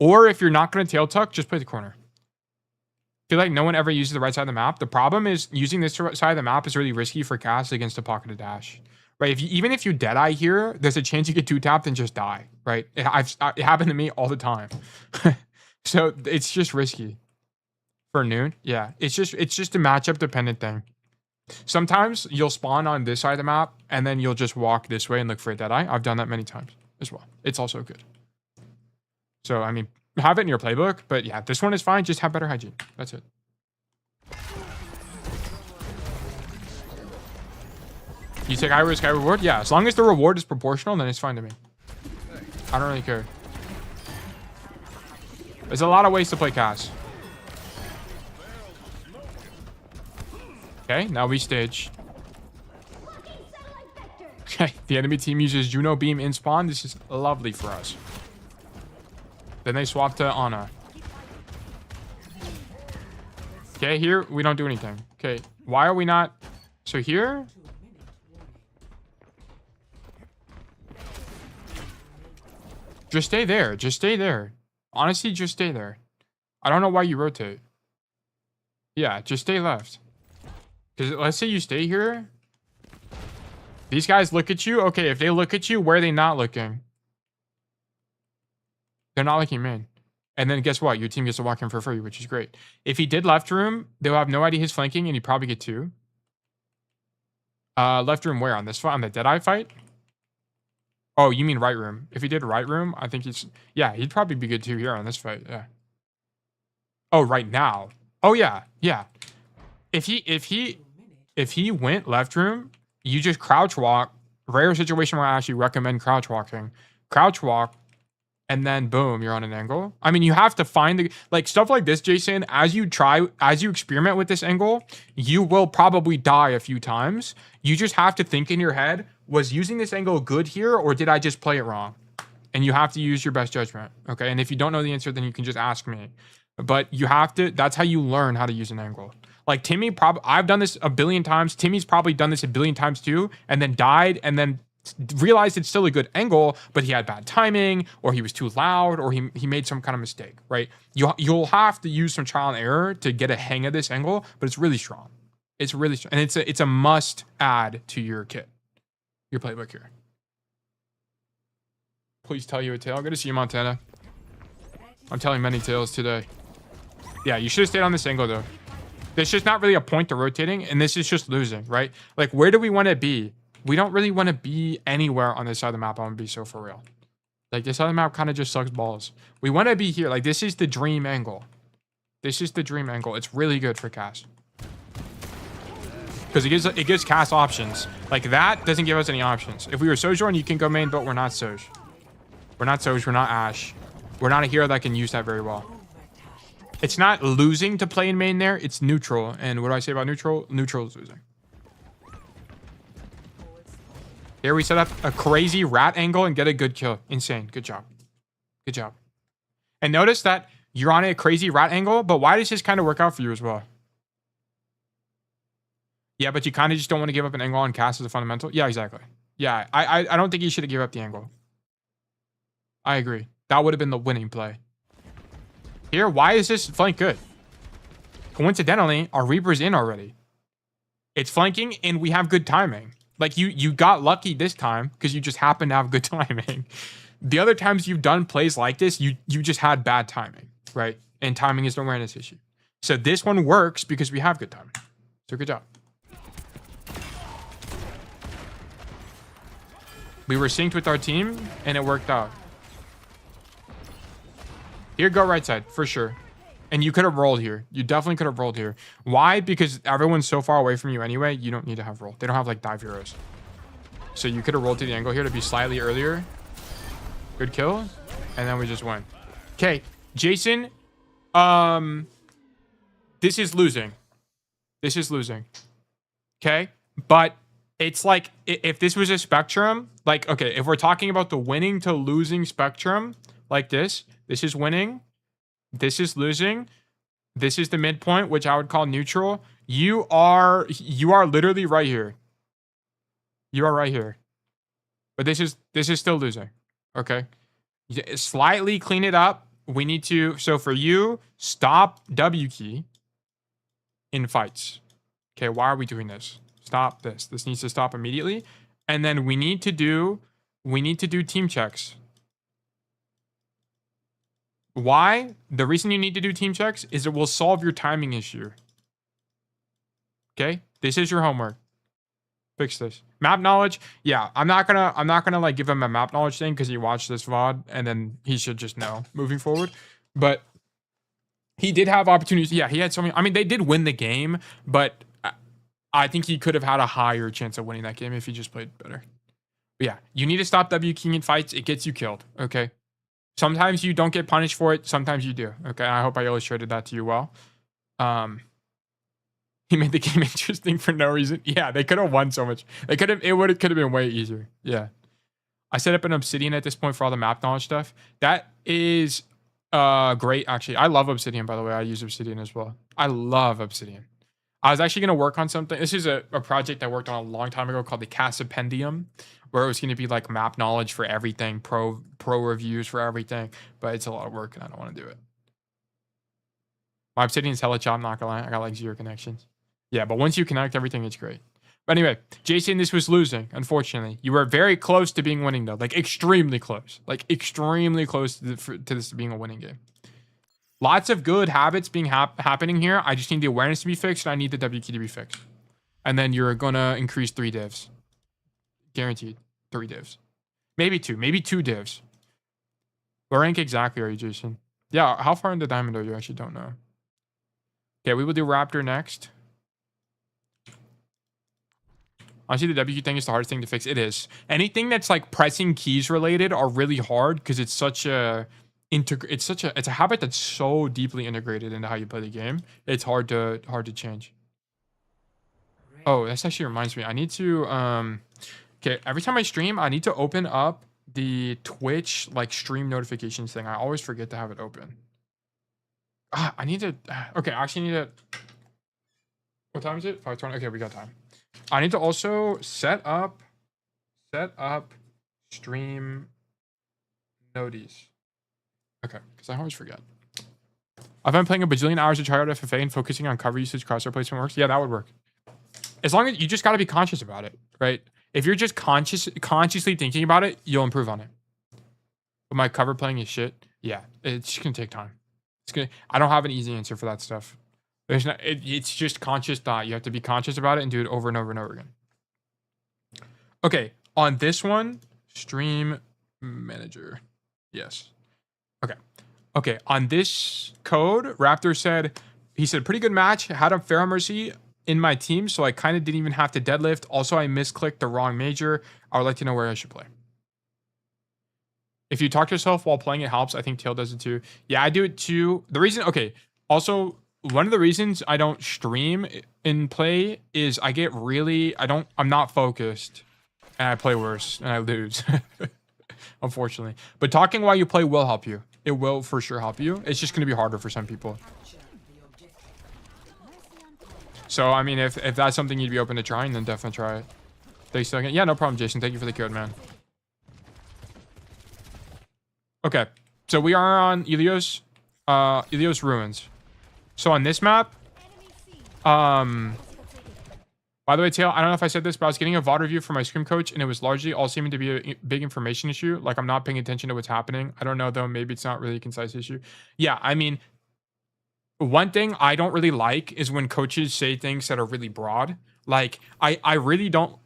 Or if you're not going to tail tuck, just play the corner. I feel like no one ever uses the right side of the map. The problem is using this side of the map is really risky for Cass against a pocketed dash. Right? Even if you Deadeye here, there's a chance you get 2-tapped and just die. Right? It happened to me all the time. So it's just risky. For noon? Yeah. It's just a matchup dependent thing. Sometimes you'll spawn on this side of the map and then you'll just walk this way and look for a Deadeye. I've done that many times as well. It's also good. So, I mean, have it in your playbook, but yeah, this one is fine. Just have better hygiene. That's it. You take high risk, high reward? Yeah, as long as the reward is proportional, then it's fine to me. I don't really care. There's a lot of ways to play Cass. Okay, now we stage. Okay, the enemy team uses Juno Beam in spawn. This is lovely for us. Then they swap to Ana. Okay, here we don't do anything. Okay, why are we not? So here? Just stay there. Just stay there. Honestly, just stay there. I don't know why you rotate. Yeah, just stay left. Because let's say you stay here. These guys look at you. Okay, if they look at you, where are they not looking? They're not looking main. And then guess what? Your team gets to walk in for free, which is great. If he did left room, they'll have no idea he's flanking, and he'd probably get 2. Left room where? On this fight? On the Deadeye fight? Oh, you mean right room. If he did right room, I think he's... Yeah, he'd probably be good 2 here on this fight, yeah. Oh, right now. Oh, yeah, yeah. If he went left room, you just crouch walk. Rare situation where I actually recommend crouch walking. Crouch walk, and then boom, you're on an angle. I mean, you have to find the, like, stuff like this, Jason, as you experiment with this angle, you will probably die a few times. You just have to think in your head, was using this angle good here, or did I just play it wrong? And you have to use your best judgment, okay? And if you don't know the answer, then you can just ask me. But you have to, that's how you learn how to use an angle. Like Timmy, I've done this a billion times. Timmy's probably done this a billion times too, and then died, and then realized it's still a good angle, but he had bad timing, or he was too loud, or he made some kind of mistake, right? You'll have to use some trial and error to get a hang of this angle, but it's really strong. It's really strong, and it's a must add to your kit, your playbook here. Please tell you a tale. Good to see you, Montana. I'm telling many tales today. Yeah, you should have stayed on this angle though. There's just not really a point to rotating, and this is just losing, right? Like, where do we want to be? We don't really want to be anywhere on this side of the map. I'm gonna be so for real. Like, this side of the map kind of just sucks balls. We want to be here. Like, this is the dream angle. This is the dream angle. It's really good for Cass. Because it gives Cass options. Like, that doesn't give us any options. If we were Sojourn, you can go main, but we're not Soj. We're not Soj. We're not Ashe. We're not a hero that can use that very well. It's not losing to play in main there. It's neutral. And what do I say about neutral? Neutral is losing. Here we set up a crazy rat angle and get a good kill. Insane. Good job. Good job. And notice that you're on a crazy rat angle, but why does this kind of work out for you as well? Yeah, but you kind of just don't want to give up an angle on Cass as a fundamental. Yeah, exactly. Yeah, I don't think you should have given up the angle. I agree. That would have been the winning play. Here, why is this flank good? Coincidentally, our Reaper's in already. It's flanking, and we have good timing. Like, you got lucky this time because you just happened to have good timing. The other times you've done plays like this, you just had bad timing, right? And timing is an awareness issue. So this one works because we have good timing. So good job. We were synced with our team, and it worked out. Here, go right side, for sure. And you could have rolled here. You definitely could have rolled here. Why? Because everyone's so far away from you anyway, you don't need to have roll. They don't have, like, dive heroes. So you could have rolled to the angle here to be slightly earlier. Good kill. And then we just win. Okay, Jason. This is losing. This is losing. Okay? But it's like, if this was a spectrum, like, okay, if we're talking about the winning to losing spectrum, like this is winning. This is losing. This is the midpoint, which I would call neutral. You are literally right here. You are right here. But this is still losing. Okay. Slightly clean it up. We need to, so for you, stop W key in fights. Okay, why are we doing this? Stop this. This needs to stop immediately. And then we need to do team checks. Why? The reason you need to do team checks is it will solve your timing issue. Okay? This is your homework. Fix this. Map knowledge. Yeah, I'm not gonna like give him a map knowledge thing because he watched this VOD and then he should just know moving forward. But he did have opportunities. Yeah, he had so many. I mean, they did win the game, but I think he could have had a higher chance of winning that game if he just played better. But yeah, you need to stop W King in fights. It gets you killed. Okay. Sometimes you don't get punished for it. Sometimes you do. Okay. I hope I illustrated that to you well. He made the game interesting for no reason. Yeah, they could have won so much. They could have. Could have been way easier. Yeah. I set up an Obsidian at this point for all the map knowledge stuff. That is great, actually. I love Obsidian, by the way. I use Obsidian as well. I love Obsidian. I was actually going to work on something. This is a project I worked on a long time ago called the Cassipendium, where it was going to be like map knowledge for everything, pro reviews for everything. But it's a lot of work, and I don't want to do it. My Obsidian's hella chop, not gonna lie. I got like 0 connections. Yeah, but once you connect everything, it's great. But anyway, Jason, this was losing, unfortunately. You were very close to being winning, though. Like, extremely close. Like, extremely close to this being a winning game. Lots of good habits being happening here. I just need the awareness to be fixed, and I need the W key to be fixed. And then you're going to increase 3 divs. Guaranteed. 3 divs. Maybe 2. Maybe 2 divs. What rank exactly are you, Jason? Yeah, how far in the diamond are you? I actually don't know. Okay, we will do Raptor next. Honestly, the W thing is the hardest thing to fix. It is. Anything that's like pressing keys related are really hard because it's such a it's a habit that's so deeply integrated into how you play the game. It's hard to change. Oh, this actually reminds me. I need to okay, every time I stream, I need to open up the Twitch like stream notifications thing. I always forget to have it open. I need to okay, I actually need to what time is it? 5:20. Okay, we got time. I need to also set up stream noties. Okay, because I always forget. I've been playing a bajillion hours of tryhard FFA and focusing on cover usage, crosshair placement works. Yeah, that would work. As long as you just got to be conscious about it, right? If you're just consciously thinking about it, you'll improve on it. But my cover playing is shit. Yeah, it's just gonna take time. I don't have an easy answer for that stuff. There's not. It's just conscious thought. You have to be conscious about it and do it over and over and over again. Okay, on this one, stream manager. Yes. Okay. Okay, on this code, Raptor said, he said, pretty good match. Had a fair mercy in my team, so I kind of didn't even have to deadlift. Also, I misclicked the wrong major. I would like to know where I should play. If you talk to yourself while playing, it helps. I think Tail does it too. Yeah, I do it too. The reason, okay, also, one of the reasons I don't stream and play is I get really, I'm not focused and I play worse and I lose, unfortunately. But talking while you play will help you. It will for sure help you. It's just going to be harder for some people. So, I mean, if that's something you'd be open to trying, then definitely try it. Thanks again. Yeah, no problem, Jason. Thank you for the code, man. Okay. So we are on Ilios Ruins. So on this map, by the way, Tail, I don't know if I said this, but I was getting a VOD review from my scrim coach, and it was largely all seeming to be a big information issue. Like, I'm not paying attention to what's happening. I don't know, though. Maybe it's not really a concise issue. Yeah, I mean, one thing I don't really like is when coaches say things that are really broad. Like, I really don't...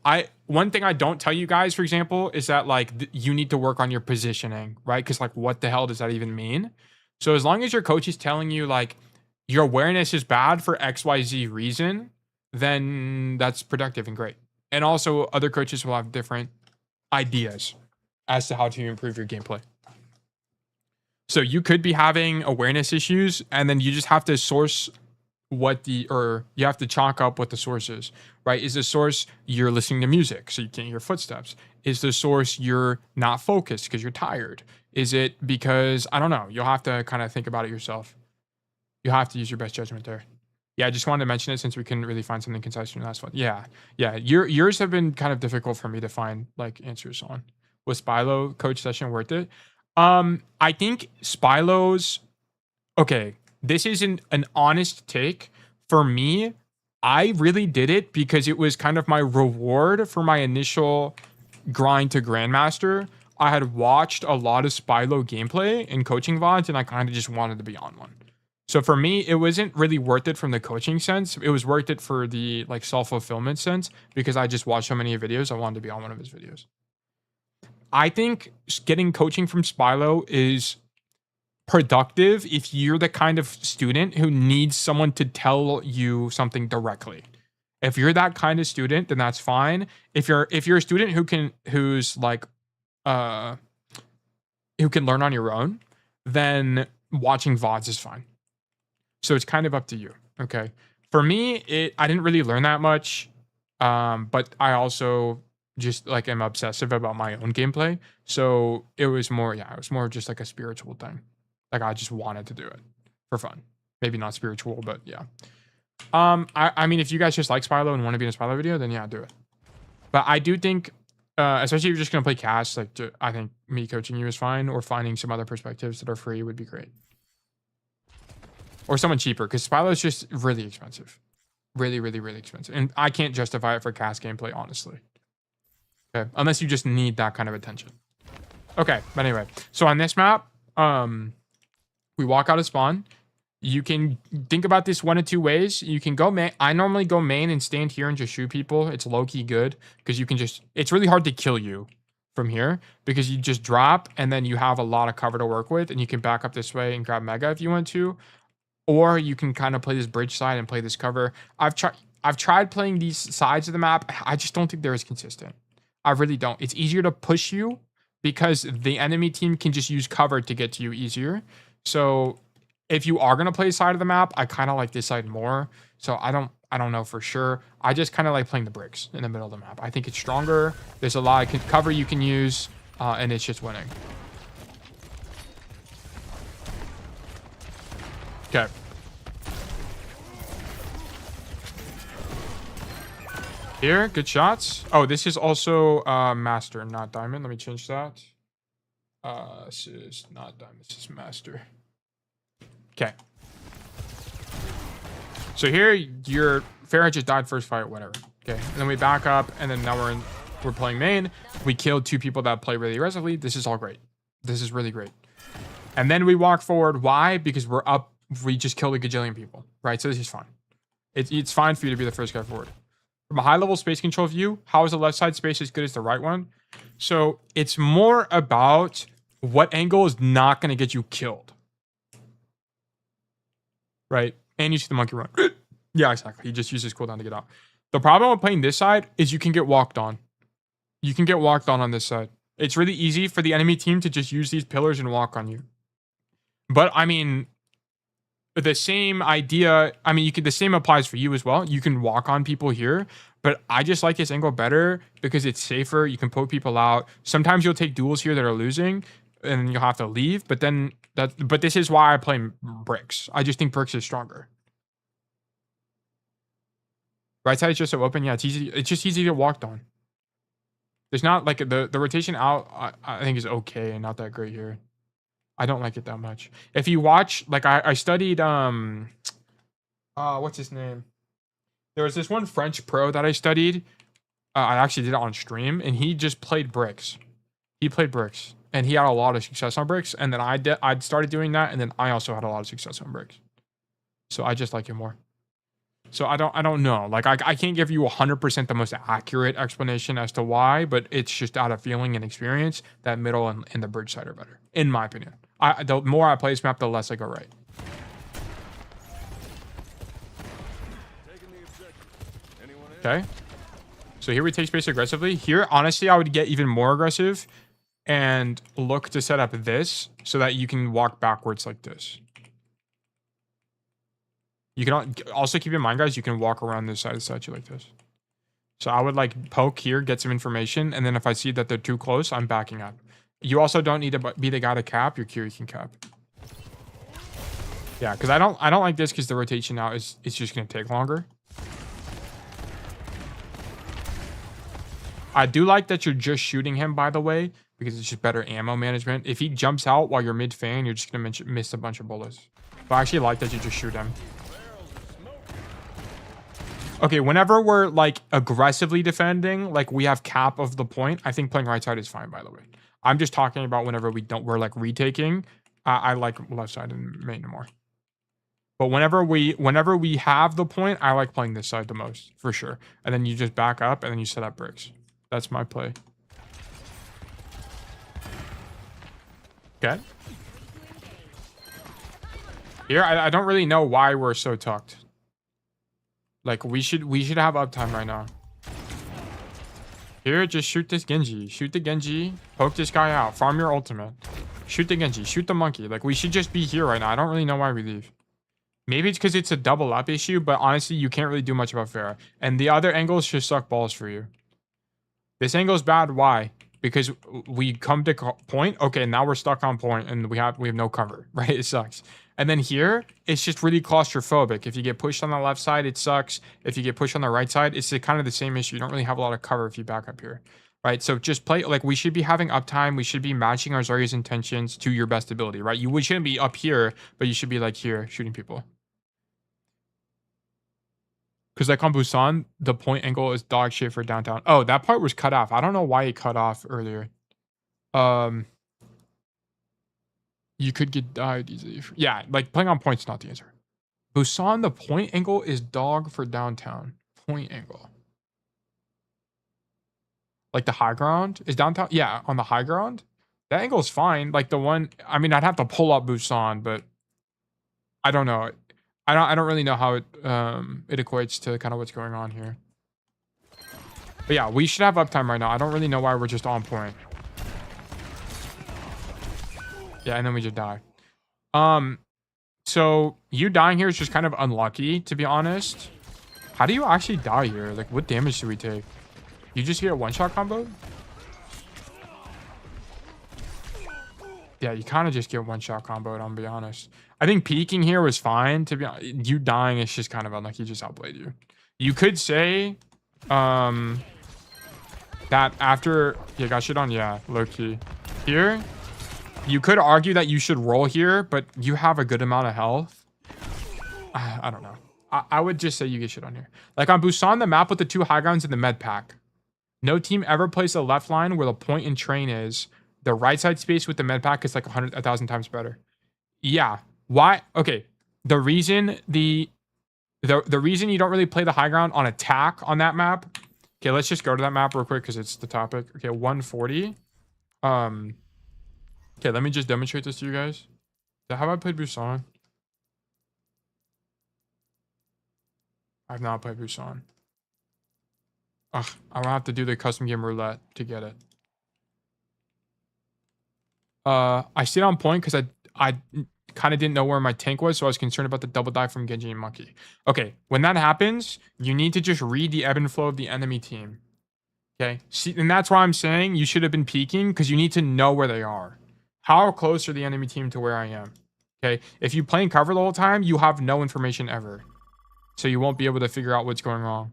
One thing I don't tell you guys, for example, is that, like, you need to work on your positioning, right? Because, like, what the hell does that even mean? So as long as your coach is telling you, like, your awareness is bad for XYZ reason, then that's productive and great. And also, other coaches will have different ideas as to how to improve your gameplay. So you could be having awareness issues, and then you just have to source you have to chalk up what the source is, right? Is the source you're listening to music, so you can't hear footsteps? Is the source you're not focused because you're tired? Is it because, I don't know, you'll have to kind of think about it yourself. You have to use your best judgment there. Yeah, I just wanted to mention it since we couldn't really find something concise from the last one. Yeah. Yours have been kind of difficult for me to find like answers on. Was Spylo coach session worth it? I think Spylo's. Okay, this isn't an honest take. For me, I really did it because it was kind of my reward for my initial grind to Grandmaster. I had watched a lot of Spylo gameplay and coaching VODs, and I kind of just wanted to be on one. So for me, it wasn't really worth it from the coaching sense. It was worth it for the like self-fulfillment sense because I just watched so many videos. I wanted to be on one of his videos. I think getting coaching from Spylo is productive if you're the kind of student who needs someone to tell you something directly. If you're that kind of student, then that's fine. If you're a student who can learn on your own, then watching VODs is fine. So it's kind of up to you, okay? For me, I didn't really learn that much. But I also just like am obsessive about my own gameplay. So it was more, yeah, it was more just like a spiritual thing. Like I just wanted to do it for fun. Maybe not spiritual, but yeah. I mean, if you guys just like Spylo and want to be in a Spylo video, then yeah, do it. But I do think, especially if you're just gonna play Cass, like I think me coaching you is fine, or finding some other perspectives that are free would be great, or someone cheaper, because Spylo is just really expensive, really, really, really expensive, and I can't justify it for Cass gameplay, honestly. Okay, unless you just need that kind of attention. Okay, but anyway, so on this map, we walk out of spawn. You can think about this one of two ways. You can go main. I normally go main and stand here and just shoot people. It's low-key good because you can just... It's really hard to kill you from here because you just drop and then you have a lot of cover to work with, and you can back up this way and grab Mega if you want to. Or you can kind of play this bridge side and play this cover. I've tried playing these sides of the map. I just don't think they're as consistent. I really don't. It's easier to push you because the enemy team can just use cover to get to you easier. So... if you are going to play side of the map, I kind of like this side more. So I don't know for sure. I just kind of like playing the bricks in the middle of the map. I think it's stronger. There's a lot of cover you can use, and it's just winning. Okay. Here, good shots. Oh, this is also master, not diamond. Let me change that. This is not diamond. This is master. Okay. So here, your Farah just died first fight, whatever. Okay, and then we back up, and then now we're playing main. We killed 2 people that play really aggressively. This is all great. This is really great. And then we walk forward. Why? Because we're up. We just killed a gajillion people, right? So this is fine. It's fine for you to be the first guy forward. From a high-level space control view, how is the left side space as good as the right one? So it's more about what angle is not going to get you killed. Right? And you see the monkey run. Yeah, exactly. He just uses cooldown to get out. The problem with playing this side is you can get walked on. You can get walked on this side. It's really easy for the enemy team to just use these pillars and walk on you. But, I mean, the same idea, I mean, the same applies for you as well. You can walk on people here, but I just like this angle better because it's safer. You can poke people out. Sometimes you'll take duels here that are losing, and you'll have to leave, but then... But this is why I play bricks. I just think bricks is stronger. Right side is just so open. Yeah, it's easy. It's just easy to walk on. There's not like the rotation out. I think is okay and not that great here. I don't like it that much. If you watch, like I studied what's his name? There was this one French pro that I studied. I actually did it on stream, and he just played bricks. He played bricks. And he had a lot of success on bricks. And then I started doing that. And then I also had a lot of success on bricks. So I just like it more. So I don't know. Like I can't give you 100% the most accurate explanation as to why. But it's just out of feeling and experience that middle and the bridge side are better. In my opinion. The more I play this map, the less I go right. Okay. So here we take space aggressively. Here, honestly, I would get even more aggressive. And look to set up this so that you can walk backwards like this. You can also keep in mind, guys, you can walk around this side of the statue like this. So I would like poke here, get some information, and then if I see that they're too close, I'm backing up. You also don't need to be the guy to cap. Your Q can cap. Yeah, because I don't like this because the rotation now it's just gonna take longer. I do like that you're just shooting him, by the way, because it's just better ammo management. If he jumps out while you're mid-fan, you're just going to miss a bunch of bullets. But I actually like that you just shoot him. Okay, whenever we're, like, aggressively defending, like, we have cap of the point, I think playing right side is fine, by the way. I'm just talking about whenever we're, like, retaking. I like left side and main more. But whenever we have the point, I like playing this side the most, for sure. And then you just back up, and then you set up bricks. That's my play. Okay. Here, I don't really know why we're so tucked. Like, we should have uptime right now. Here, just shoot this Genji. Shoot the Genji. Poke this guy out. Farm your ultimate. Shoot the Genji. Shoot the monkey. Like, we should just be here right now. I don't really know why we leave. Maybe it's because it's a double up issue, but honestly, you can't really do much about Pharah. And the other angles just suck balls for you. This angle's bad. Why? Because we come to point. Okay, now we're stuck on point, and we have no cover. Right? It sucks. And then here, it's just really claustrophobic. If you get pushed on the left side, it sucks. If you get pushed on the right side, it's kind of the same issue. You don't really have a lot of cover if you back up here. Right? So just play, like, we should be having uptime. We should be matching our Zarya's intentions to your best ability, right? We shouldn't be up here, but you should be, like, here, shooting people. Because, like, on Busan, the point angle is dog shit for downtown. Oh, that part was cut off. I don't know why it cut off earlier. You could get died easily. Yeah, like, playing on point's not the answer. Busan, the point angle is dog for downtown. Point angle. Like, the high ground is downtown. Yeah, on the high ground, that angle is fine. Like, the one, I mean, I'd have to pull up Busan, but I don't know. I don't really know how it equates to kind of what's going on here. But yeah, we should have uptime right now. I don't really know why we're just on point. Yeah, and then we just die. So you dying here is just kind of unlucky, to be honest. How do you actually die here? Like, what damage do we take? You just get a one-shot combo? Yeah, you kind of just get one-shot comboed, I'll be honest. I think peeking here was fine. To be honest, you dying is just kind of unlucky. Just outplayed you. You could say that after... Yeah, got shit on? Yeah, low-key. Here, you could argue that you should roll here, but you have a good amount of health. I don't know. I would just say you get shit on here. Like, on Busan, the map with the 2 high grounds in the med pack. No team ever plays the left line where the point and train is. The right side space with the med pack is like 1,000 times better. Yeah. Why? Okay. The reason the reason you don't really play the high ground on attack on that map. Okay, let's just go to that map real quick because it's the topic. Okay, 140. Okay, let me just demonstrate this to you guys. Have I played Busan? I've not played Busan. Ugh, I will have to do the custom game roulette to get it. I stayed on point because I kind of didn't know where my tank was, so I was concerned about the double dive from Genji and Monkey. Okay, when that happens, you need to just read the ebb and flow of the enemy team. Okay, see, and that's why I'm saying you should have been peeking, because you need to know where they are. How close are the enemy team to where I am? Okay, if you play in cover the whole time, you have no information ever. So you won't be able to figure out what's going wrong.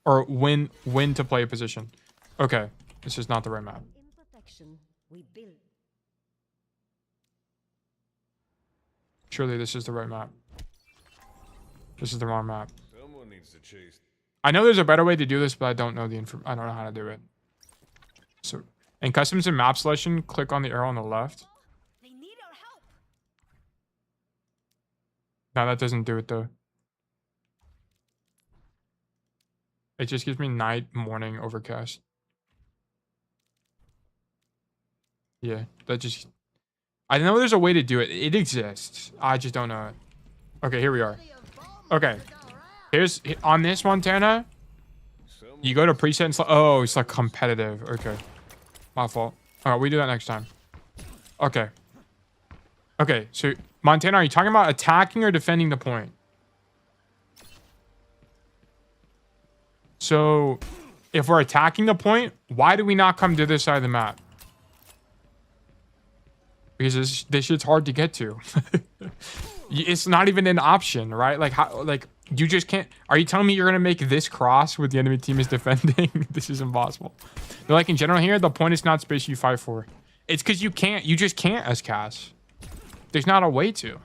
Or when to play a position. Okay, this is not the right map. Surely this is the right map. This is the wrong map. Someone needs to chase. I know there's a better way to do this, but I don't know I don't know how to do it. So, in customs and map selection, click on the arrow on the left. They need our help. No, that doesn't do it though. It just gives me night, morning, overcast. Yeah, that just... I know there's a way to do it. It exists. I just don't know it. Okay, here we are. Okay. Here's... On this Montana, you go to preset and... Oh, it's like competitive. Okay. My fault. Alright, we do that next time. Okay. Okay, so... Montana, are you talking about attacking or defending the point? So, if we're attacking the point, why do we not come to this side of the map? Because this shit's hard to get to. It's not even an option, right? Like, how? Like, you just can't... Are you telling me you're going to make this cross with the enemy team is defending? This is impossible. They're like, in general here, the point is not space you fight for. It's because you can't. You just can't as Cass. There's not a way to.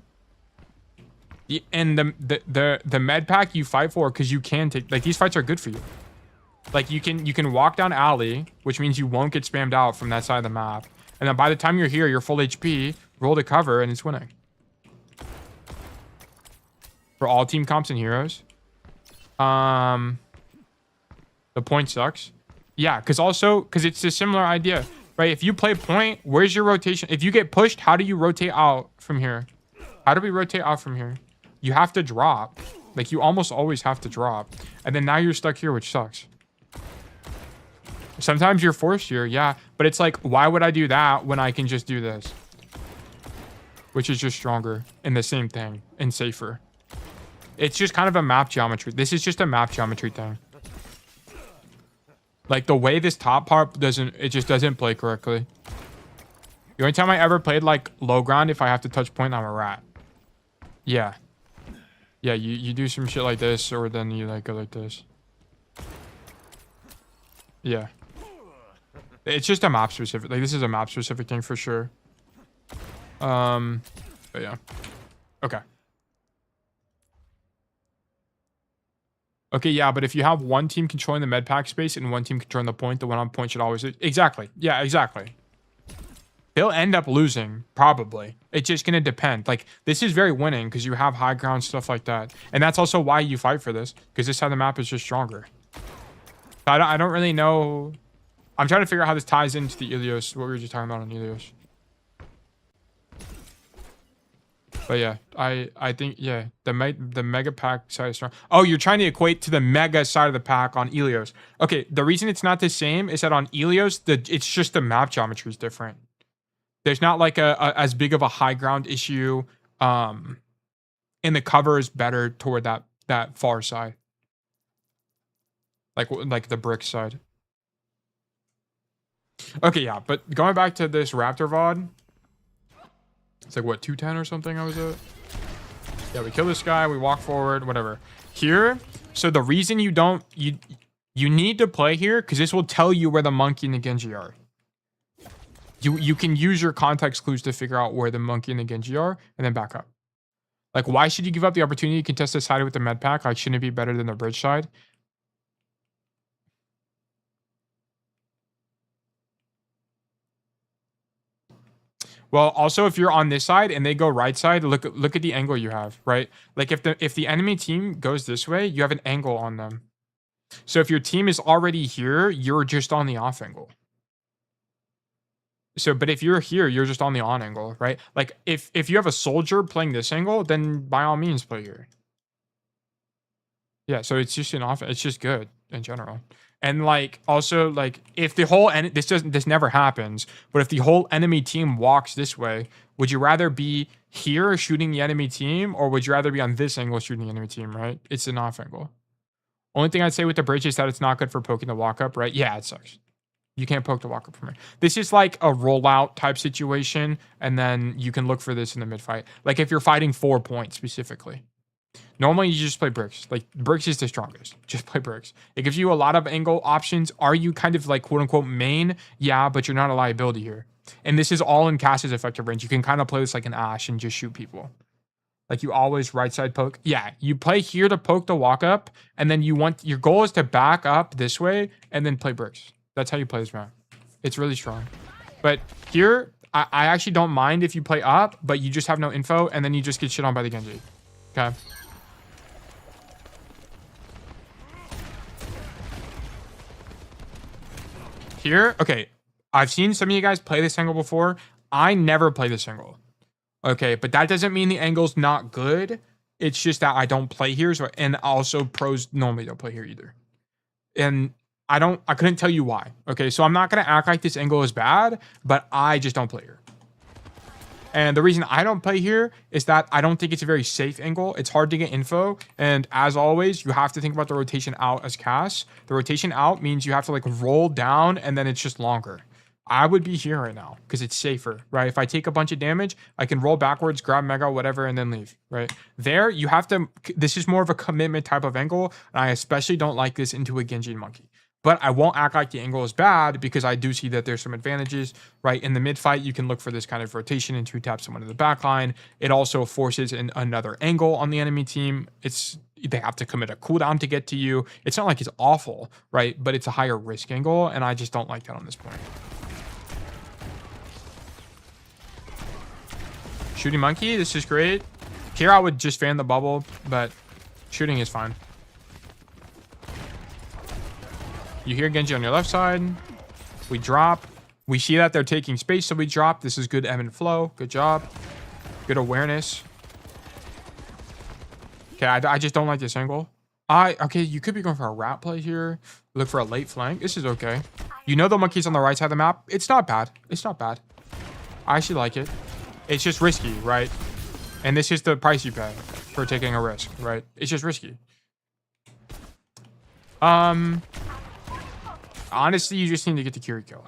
And the med pack you fight for because you can take... Like, these fights are good for you. Like, you can walk down alley, which means you won't get spammed out from that side of the map. And then by the time you're here, you're full HP, roll to cover, and it's winning. For all team comps and heroes. The point sucks. Yeah, because it's a similar idea. Right? If you play point, where's your rotation? If you get pushed, how do you rotate out from here? How do we rotate out from here? You have to drop. Like, you almost always have to drop. And then now you're stuck here, which sucks. Sometimes you're forced here, yeah. But it's like, why would I do that when I can just do this? Which is just stronger and the same thing and safer. It's just kind of a map geometry. This is just a map geometry thing. Like the way this top part it just doesn't play correctly. The only time I ever played like low ground, if I have to touch point, I'm a rat. Yeah. Yeah, you do some shit like this, or then you like go like this. Yeah. It's just a map specific. Like this is a map specific thing for sure. But yeah. Okay. Okay, yeah, but if you have one team controlling the med pack space and one team controlling the point, the one on point should always... Exactly. Yeah, exactly. He'll end up losing, probably. It's just going to depend. Like, this is very winning because you have high ground, stuff like that. And that's also why you fight for this, because this side of the map is just stronger. I don't really know... I'm trying to figure out how this ties into the Ilios, what we were just talking about on Ilios. But yeah, I think, yeah, the mega pack side is strong. Oh, you're trying to equate to the mega side of the pack on Ilios. Okay, the reason it's not the same is that on Ilios, it's just the map geometry is different. There's not like a as big of a high ground issue. And the cover is better toward that far side. Like the brick side. Okay, yeah, but going back to this Raptor VOD. It's like, what, 210 or something I was at? Yeah, we kill this guy. We walk forward, whatever. Here, so the reason you don't... You need to play here because this will tell you where the monkey and the Genji are. You can use your context clues to figure out where the monkey and the Genji are and then back up. Like, why should you give up the opportunity to contest the side with the med pack? Like, shouldn't it be better than the bridge side? Well, also if you're on this side and they go right side, look at the angle you have, right? Like if the enemy team goes this way, you have an angle on them. So if your team is already here, you're just on the off angle. So, but if you're here, you're just on the on angle, right? Like if you have a soldier playing this angle, then by all means play here. Yeah, so it's just an off. It's just good in general. And like also like if the whole this never happens, but if the whole enemy team walks this way, would you rather be here shooting the enemy team, or would you rather be on this angle shooting the enemy team? Right? It's an off angle. Only thing I'd say with the bridge is that it's not good for poking the walk up, right? Yeah, it sucks. You can't poke the walk up from here. This is like a rollout type situation, and then you can look for this in the mid fight. Like if you're fighting 4 points specifically. Normally, you just play bricks. Like, bricks is the strongest. Just play bricks. It gives you a lot of angle options. Are you kind of like, quote-unquote, main? Yeah, but you're not a liability here. And this is all in Cass's effective range. You can kind of play this like an Ashe and just shoot people. Like, you always right side poke. Yeah, you play here to poke the walk up, and then your goal is to back up this way and then play bricks. That's how you play this map. It's really strong. But here, I actually don't mind if you play up, but you just have no info, and then you just get shit on by the Genji. Okay? Here, okay, I've seen some of you guys play this angle before. I never play this angle. Okay, but that doesn't mean the angle's not good. It's just that I don't play here, and also pros normally don't play here either. And I couldn't tell you why. Okay, so I'm not gonna act like this angle is bad, but I just don't play here. And the reason I don't play here is that I don't think it's a very safe angle. It's hard to get info. And as always, you have to think about the rotation out as Cass. The rotation out means you have to like roll down and then it's just longer. I would be here right now because it's safer, right? If I take a bunch of damage, I can roll backwards, grab mega, whatever, and then leave, right? There, you have to, this is more of a commitment type of angle. And I especially don't like this into a Genji monkey. But I won't act like the angle is bad because I do see that there's some advantages, right? In the mid fight, you can look for this kind of rotation and 2-tap someone in the back line. It also forces another angle on the enemy team. They have to commit a cooldown to get to you. It's not like it's awful, right? But it's a higher risk angle, and I just don't like that on this point. Shooting monkey, this is great. Here I would just fan the bubble, but shooting is fine. You hear Genji on your left side. We drop. We see that they're taking space, so we drop. This is good ebb and flow. Good job. Good awareness. Okay, I just don't like this angle. Okay, you could be going for a rat play here. Look for a late flank. This is okay. You know the monkey's on the right side of the map. It's not bad. It's not bad. I actually like it. It's just risky, right? And this is the price you pay. for taking a risk, right? It's just risky. Honestly, you just need to get the Curie kill.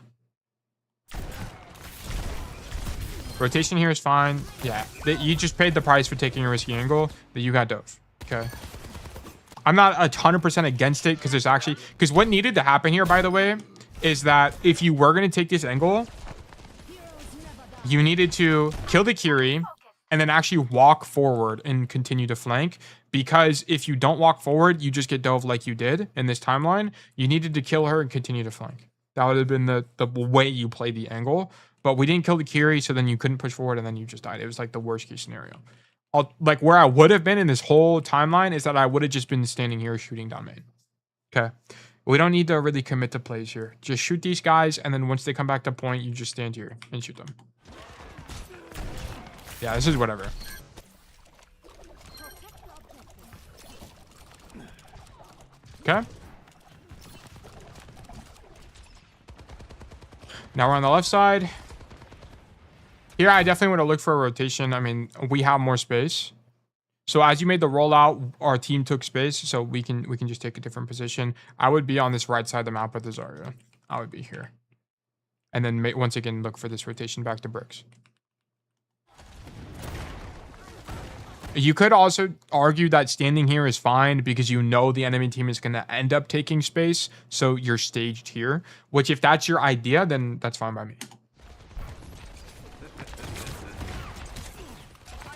Rotation here is fine. Yeah, you just paid the price for taking a risky angle that you got dove. Okay. I'm not 100% against it because there's actually... Because what needed to happen here, by the way, is that if you were going to take this angle, you needed to kill the Curie and then actually walk forward and continue to flank. Because if you don't walk forward, you just get dove like you did in this timeline. You needed to kill her and continue to flank. That would have been the way you played the angle. But we didn't kill the Curie, so then you couldn't push forward, and then you just died. It was like the worst case scenario. Like where I would have been in this whole timeline is that I would have just been standing here shooting down main. Okay. We don't need to really commit to plays here. Just shoot these guys, and then once they come back to point, you just stand here and shoot them. Yeah, this is whatever. Okay. Now we're on the left side. Here, I definitely want to look for a rotation. I mean, we have more space. So as you made the rollout, our team took space, so we can just take a different position. I would be on this right side of the map with the Zarya. I would be here. And then once again, look for this rotation back to bricks. You could also argue that standing here is fine because you know the enemy team is going to end up taking space, so you're staged here. Which, if that's your idea, then that's fine by me.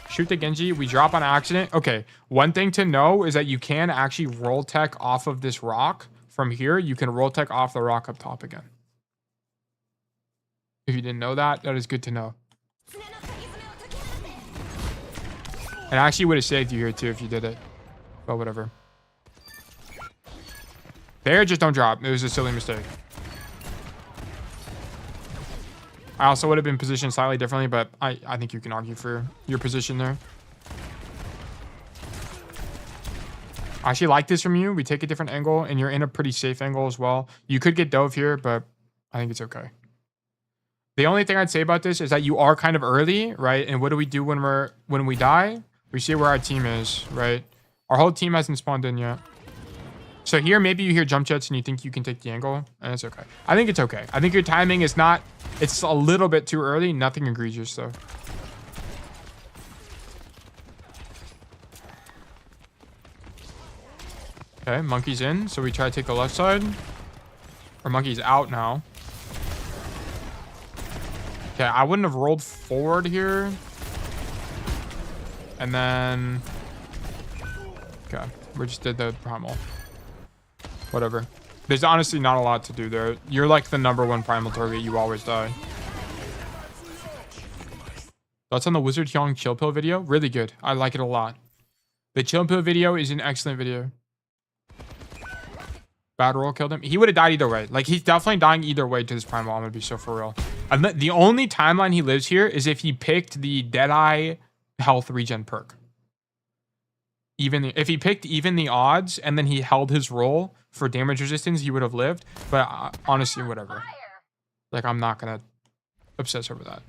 Shoot the Genji. We drop on accident. Okay, one thing to know is that you can actually roll tech off of this rock. From here, you can roll tech off the rock up top again. If you didn't know that, that is good to know. And I actually would have saved you here too if you did it. But whatever. There, just don't drop. It was a silly mistake. I also would have been positioned slightly differently, but I think you can argue for your position there. I actually like this from you. We take a different angle, and you're in a pretty safe angle as well. You could get dove here, but I think it's okay. The only thing I'd say about this is that you are kind of early, right? And what do we do when we die? We see where our team is, right? Our whole team hasn't spawned in yet. So here, maybe you hear jump jets and you think you can take the angle, and it's okay. I think it's okay. I think your timing is not... It's a little bit too early. Nothing egregious, though. Okay, monkey's in, so we try to take the left side. Or monkey's out now. Okay, I wouldn't have rolled forward here. And then... Okay, we just did the primal. Whatever. There's honestly not a lot to do there. You're like the #1 primal target. You always die. Thoughts on the Wizard Hyung chill pill video? Really good. I like it a lot. The chill pill video is an excellent video. Bad roll killed him. He would have died either way. Like, he's definitely dying either way to this primal. I'm gonna be so for real. The only timeline he lives here is if he picked the Deadeye health regen perk. If he picked even the odds and then he held his roll for damage resistance, he would have lived. But honestly, whatever. Like, I'm not gonna obsess over that.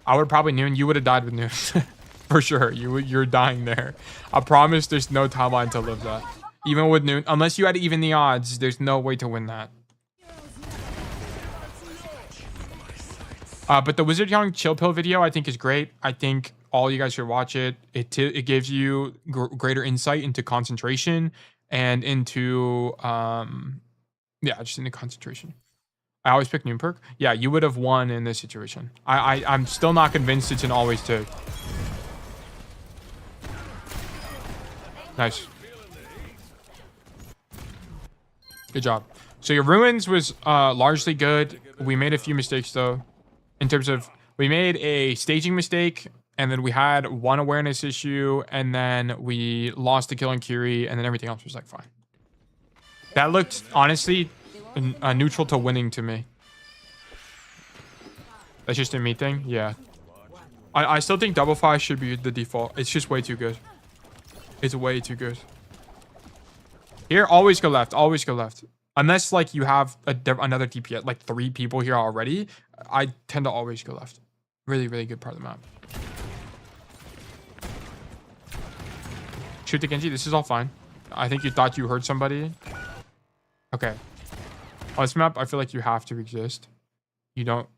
I would probably noon. You would have died with noon. For sure. You're dying there. I promise there's no timeline to live that. Even with noon. Unless you had even the odds, there's no way to win that. But the Wizard Young chill pill video, I think, is great. I think all you guys should watch it. It gives you greater insight into concentration and into yeah, just into concentration. I always pick noon perk. Yeah, you would have won in this situation. I'm still not convinced it's an always take. Nice. Good job. So your ruins was largely good. We made a few mistakes though. In terms of, we made a staging mistake, and then we had one awareness issue, and then we lost the kill on Curie, and then everything else was like fine. That looked honestly neutral to winning to me. That's just a me thing. Yeah. I still think double fire should be the default. It's just way too good. It's way too good. Here, always go left. Always go left. Unless, like, you have another DPS, like 3 people here already, I tend to always go left. Really, really good part of the map. Shoot the Genji. This is all fine. I think you thought you heard somebody. Okay. On this map, I feel like you have to exist. You don't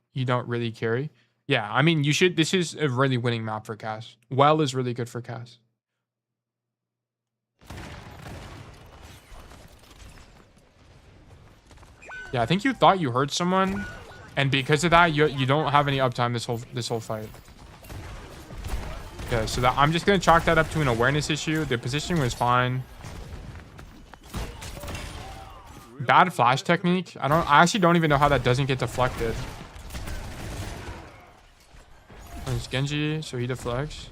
really carry. Yeah, I mean, you should. This is a really winning map for Cass. Well is really good for Cass. Yeah, I think you thought you heard someone, and because of that, you don't have any uptime this whole fight. Okay, so that I'm just gonna chalk that up to an awareness issue. The positioning was fine. Bad flash technique. I actually don't even know how that doesn't get deflected. There's Genji, so he deflects.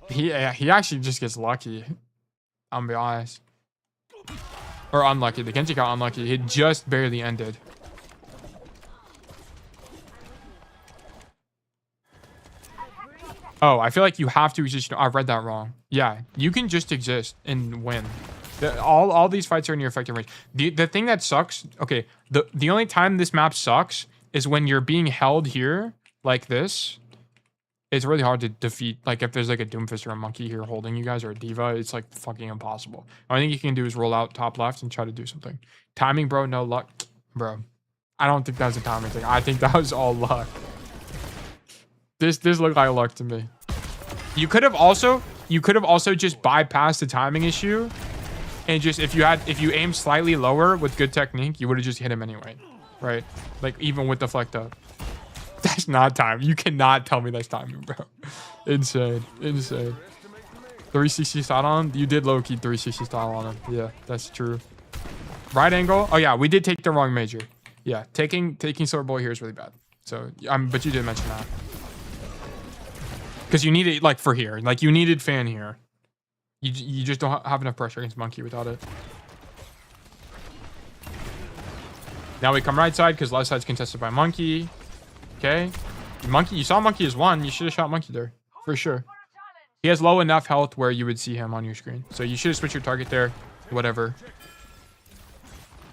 He actually just gets lucky. I'm gonna be honest. Or unlucky. The Genji got unlucky. It just barely ended. Oh, I feel like you have to exist. I read that wrong. Yeah, you can just exist and win. All these fights are in your effective range. The thing that sucks, okay, the only time this map sucks is when you're being held here like this. It's really hard to defeat. Like if there's like a Doomfist or a Monkey here holding you guys or a D.Va, it's like fucking impossible. All I think you can do is roll out top left and try to do something. Timing, bro, no luck. Bro, I don't think that was a timing thing. I think that was all luck. This looked like luck to me. You could have also just bypassed the timing issue and just if you aimed slightly lower with good technique, you would have just hit him anyway. Right? Like even with the deflect up. That's not time. You cannot tell me that's timing, bro. Insane. Insane. 360 style on him? You did low-key 360 style on him. Yeah, that's true. Right angle? Oh yeah, we did take the wrong major. Yeah, taking Silver Bullet here is really bad. So but you did mention that. Because you need it like for here. Like you needed fan here. You just don't have enough pressure against Monkey without it. Now we come right side because left side's contested by Monkey. Okay. Monkey, you saw Monkey as one. You should have shot Monkey there. For sure. He has low enough health where you would see him on your screen. So you should have switched your target there. Whatever.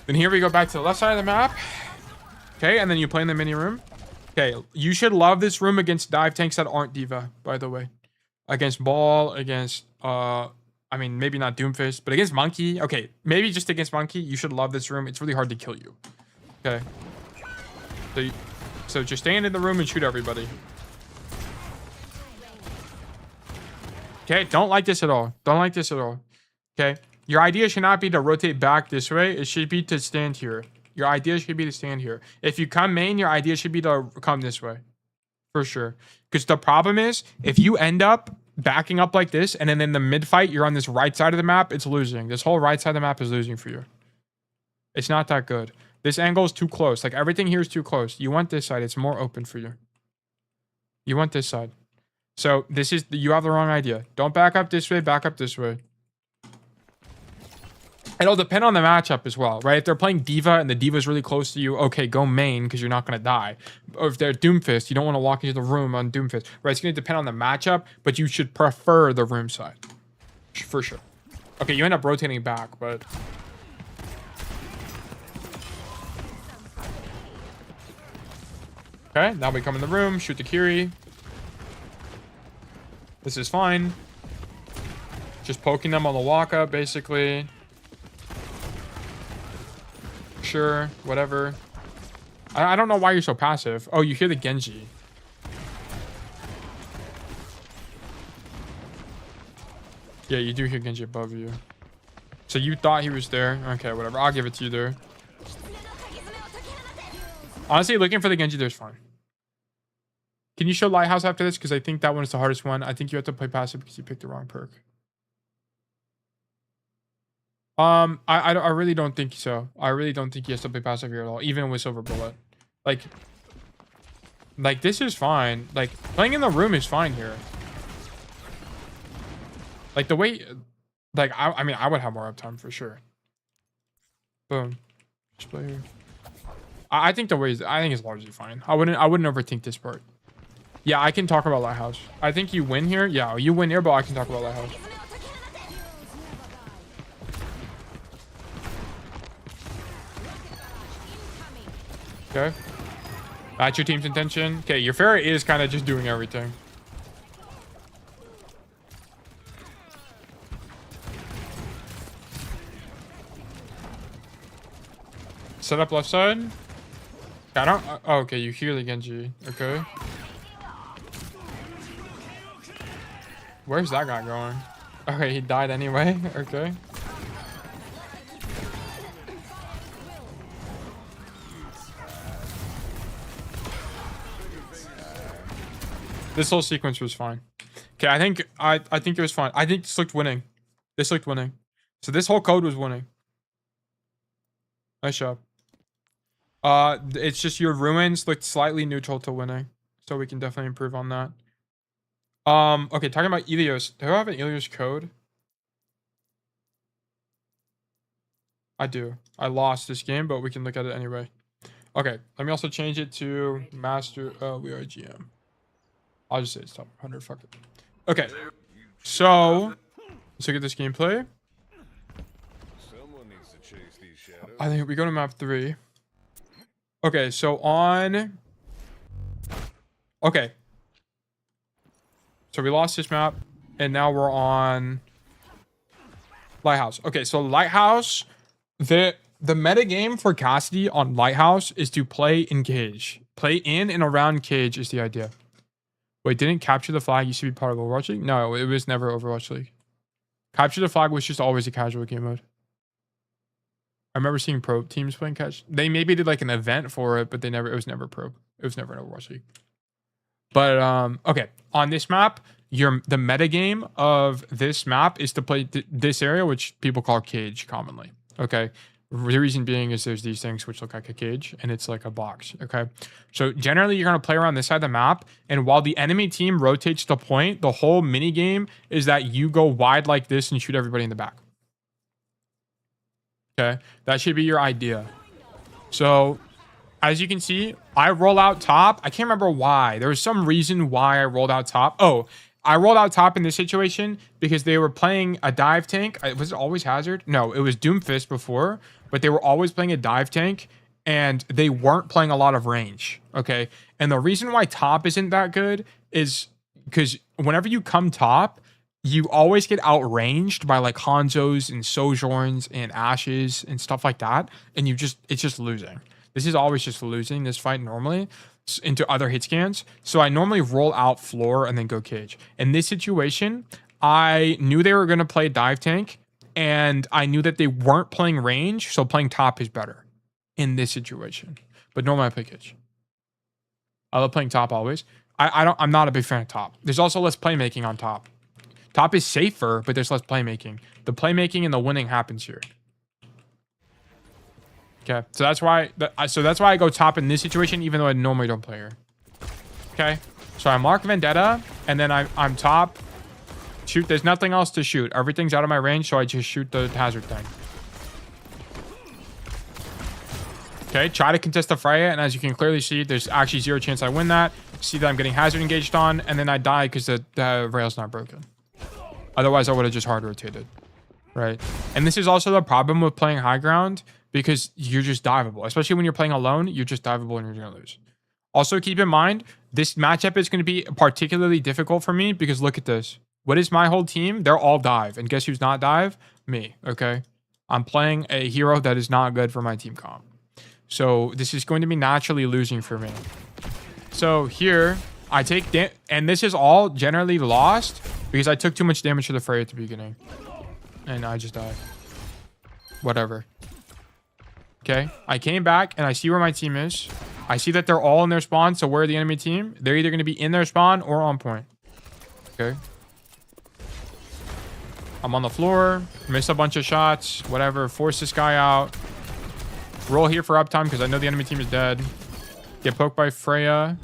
Then here we go back to the left side of the map. Okay, and then you play in the mini room. Okay, you should love this room against dive tanks that aren't D.Va, by the way. Against Ball, against, I mean, maybe not Doomfist, but against Monkey. Okay, maybe just against Monkey, you should love this room. It's really hard to kill you. Okay. So just stand in the room and shoot everybody. Okay, don't like this at all. Don't like this at all. Okay, your idea should not be to rotate back this way. It should be to stand here. Your idea should be to stand here. If you come main, your idea should be to come this way. For sure. Because the problem is, if you end up backing up like this, and then in the mid-fight, you're on this right side of the map, it's losing. This whole right side of the map is losing for you. It's not that good. This angle is too close. Like, everything here is too close. You want this side. It's more open for you. You want this side. So, this is... You have the wrong idea. Don't back up this way. Back up this way. It'll depend on the matchup as well, right? If they're playing D.Va and the D.Va is really close to you, okay, go main because you're not going to die. Or if they're Doomfist, you don't want to walk into the room on Doomfist, right? It's going to depend on the matchup, but you should prefer the room side. For sure. Okay, you end up rotating back, but... Okay, now we come in the room, shoot the Kiri. This is fine. Just poking them on the walk up, basically. Sure, whatever. I don't know why you're so passive. Oh, you hear the Genji. Yeah, you do hear Genji above you. So you thought he was there. Okay, whatever. I'll give it to you there. Honestly, looking for the Genji there's fine. Can you show Lighthouse after this? Because I think that one is the hardest one. I think you have to play passive because you picked the wrong perk. I really don't think so. I really don't think he has to play passive here at all, even with Silver Bullet. Like this is fine. Like, playing in the room is fine here. Like, the way... Like, I mean, I would have more uptime for sure. Boom. Just play here. I think the way is... I think it's largely fine. I wouldn't overthink this part. Yeah, I can talk about Lighthouse. I think you win here. Yeah, you win here, but I can talk about Lighthouse. Okay. That's your team's intention. Okay, your Pharah is kind of just doing everything. Set up left side. I don't. Oh, okay, you hear the Genji. Okay. Where's that guy going? Okay, he died anyway. Okay. This whole sequence was fine. Okay, I think it was fine. I think this looked winning. This looked winning. So this whole code was winning. Nice job. It's just your ruins looked slightly neutral to winning. So we can definitely improve on that. Okay, talking about Ilios. Do I have an Ilios code? I do. I lost this game, but we can look at it anyway. Okay, let me also change it to master. We are GM. I'll just say it's top 100. Fuck it. Okay, so let's look at this gameplay. Someone needs to chase these shadows. I think we go to map 3. Okay, so on. Okay. So we lost this map, and now we're on Lighthouse. Okay, so Lighthouse, the meta game for Cassidy on Lighthouse is to play in cage. Play in and around cage is the idea. Wait, didn't Capture the Flag used to be part of Overwatch League? No, it was never Overwatch League. Capture the Flag was just always a casual game mode. I remember seeing pro teams playing catch. They maybe did like an event for it, but it was never pro. It was never an Overwatch League. But okay, on this map, the meta game of this map is to play this area, which people call cage commonly. Okay, the reason being is there's these things which look like a cage, and it's like a box. Okay, so generally you're gonna play around this side of the map, and while the enemy team rotates the point, the whole mini game is that you go wide like this and shoot everybody in the back. Okay, that should be your idea. So, as you can see, I roll out top. I can't remember why. There was some reason why I rolled out top. Oh, I rolled out top in this situation because they were playing a dive tank. Was it always Hazard? No, it was Doomfist before, but they were always playing a dive tank, and they weren't playing a lot of range. Okay, and the reason why top isn't that good is because whenever you come top, you always get outranged by like Hanzos and Sojourns and Ashes and stuff like that, and it's just losing. This is always just losing this fight normally into other hit scans. So I normally roll out floor and then go cage. In this situation, I knew they were going to play dive tank, and I knew that they weren't playing range, so playing top is better in this situation. But normally I play cage. I love playing top always. I'm not a big fan of top. There's also less playmaking on top. Top is safer, but there's less playmaking. The playmaking and the winning happens here. Okay, so that's why I go top in this situation, even though I normally don't play here. Okay, so I mark Vendetta, and then I'm top. Shoot, there's nothing else to shoot. Everything's out of my range, so I just shoot the hazard thing. Okay, try to contest the Freya, and as you can clearly see, there's actually 0 chance I win that. See that I'm getting hazard engaged on, and then I die because the rail's not broken. Otherwise, I would have just hard rotated, right? And this is also the problem with playing high ground, because you're just diveable. Especially when you're playing alone, you're just diveable and you're going to lose. Also, keep in mind, this matchup is going to be particularly difficult for me because look at this. What is my whole team? They're all dive. And guess who's not dive? Me, okay? I'm playing a hero that is not good for my team comp. So this is going to be naturally losing for me. So here, I take and this is all generally lost because I took too much damage to the Freya at the beginning. And I just died. Whatever. Okay, I came back and I see where my team is. I see that they're all in their spawn. So where are the enemy team? They're either going to be in their spawn or on point. Okay. I'm on the floor. Miss a bunch of shots. Whatever. Force this guy out. Roll here for uptime because I know the enemy team is dead. Get poked by Freya.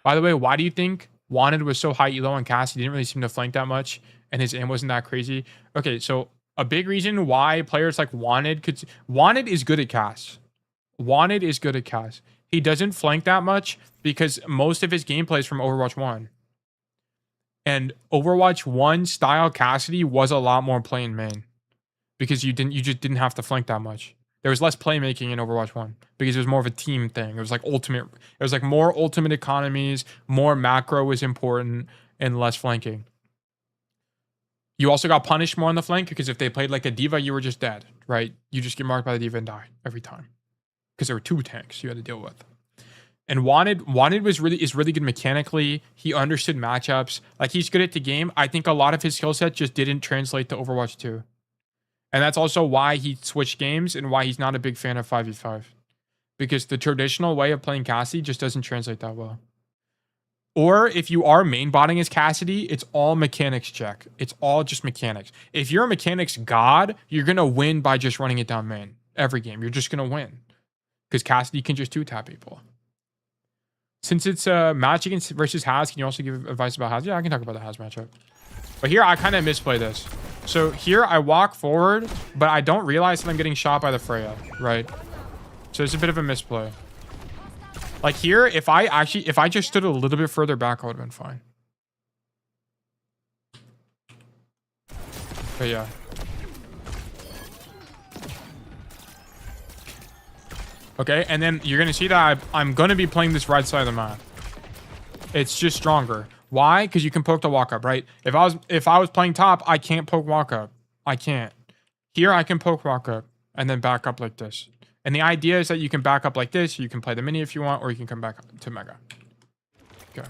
By the way, why do you think Wanted was so high elo on Cassidy? He didn't really seem to flank that much. And his aim wasn't that crazy. Okay, so a big reason why players like Wanted is good at Cass. Wanted is good at Cass. He doesn't flank that much because most of his gameplay is from Overwatch 1. And Overwatch 1 style Cassidy was a lot more play in main. Because you just didn't have to flank that much. There was less playmaking in Overwatch 1 because it was more of a team thing. It was like more ultimate economies, more macro was important, and less flanking. You also got punished more on the flank because if they played like a diva, you were just dead, right? You just get marked by the diva and die every time. because there were 2 tanks you had to deal with. And Wanted is really good mechanically. He understood matchups. Like, he's good at the game. I think a lot of his skill set just didn't translate to Overwatch 2. And that's also why he switched games and why he's not a big fan of 5v5. Because the traditional way of playing Cassidy just doesn't translate that well. Or if you are main botting as Cassidy, it's all mechanics check. It's all just mechanics. If you're a mechanics god, you're going to win by just running it down main. Every game, you're just going to win. Because Cassidy can just 2-tap people. Since it's a match against versus Haz, can you also give advice about Haz? Yeah, I can talk about the Haz matchup. But here, I kind of misplay this. So here, I walk forward, but I don't realize that I'm getting shot by the Freya, right? So it's a bit of a misplay. Like here, if I just stood a little bit further back, I would have been fine. But yeah. Okay, and then you're going to see that I'm going to be playing this right side of the map. It's just stronger. Why? Because you can poke the walk up, right? If I was playing top, I can't poke walk up. I can't. Here, I can poke walk up and then back up like this. And the idea is that you can back up like this. You can play the mini if you want, or you can come back to Mega. Okay.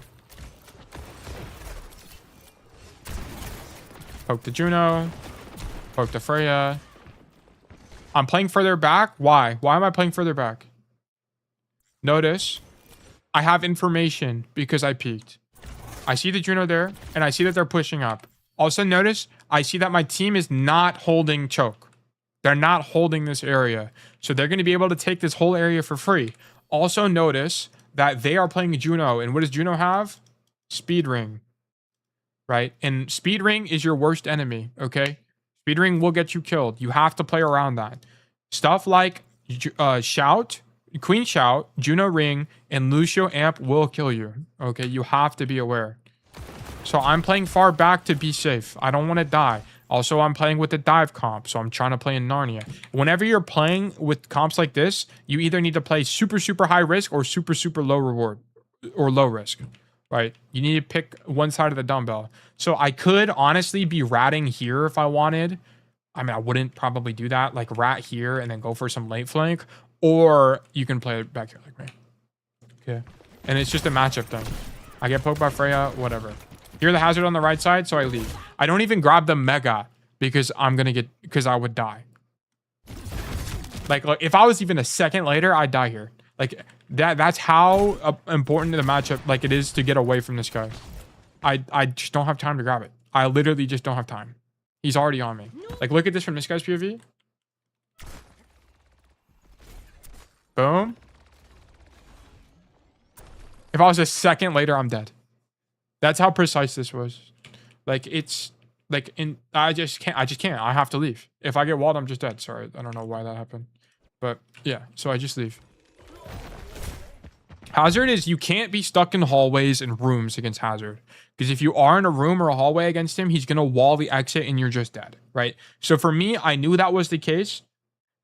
Poke the Juno. Poke the Freya. I'm playing further back. Why? Why am I playing further back? Notice, I have information because I peeked. I see the Juno there, and I see that they're pushing up. Also notice, I see that my team is not holding choke. They're not holding this area. So they're going to be able to take this whole area for free. Also notice that they are playing Juno, and what does Juno have? Speed Ring. Right? And Speed Ring is your worst enemy, okay? Speed Ring will get you killed. You have to play around that. Stuff like Shout, Queen Shout, Juno Ring, and Lucio Amp will kill you. Okay, you have to be aware. So I'm playing far back to be safe. I don't want to die. Also, I'm playing with the dive comp, so I'm trying to play in Narnia. Whenever you're playing with comps like this, you either need to play super, super high risk or super, super low reward or low risk. Right? You need to pick one side of the dumbbell. So I could honestly be ratting here if I wanted. I mean, I wouldn't probably do that. Like rat here and then go for some late flank. Or you can play it back here like me. Okay. And it's just a matchup thing. I get poked by Freya, whatever. Here the hazard on the right side, so I leave. I don't even grab the Mega because because I would die. Like if I was even a second later, I'd die here. Like that's how important the matchup like it is to get away from this guy. I just don't have time to grab it. I literally just don't have time. He's already on me. Like look at this from this guy's POV. Boom. If I was a second later, I'm dead. That's how precise this was. Like it's like I just can't. I have to leave. If I get walled, I'm just dead. Sorry, I don't know why that happened. But yeah, so I just leave. Hazard is you can't be stuck in hallways and rooms against Hazard. Because if you are in a room or a hallway against him, he's going to wall the exit and you're just dead, right? So for me, I knew that was the case.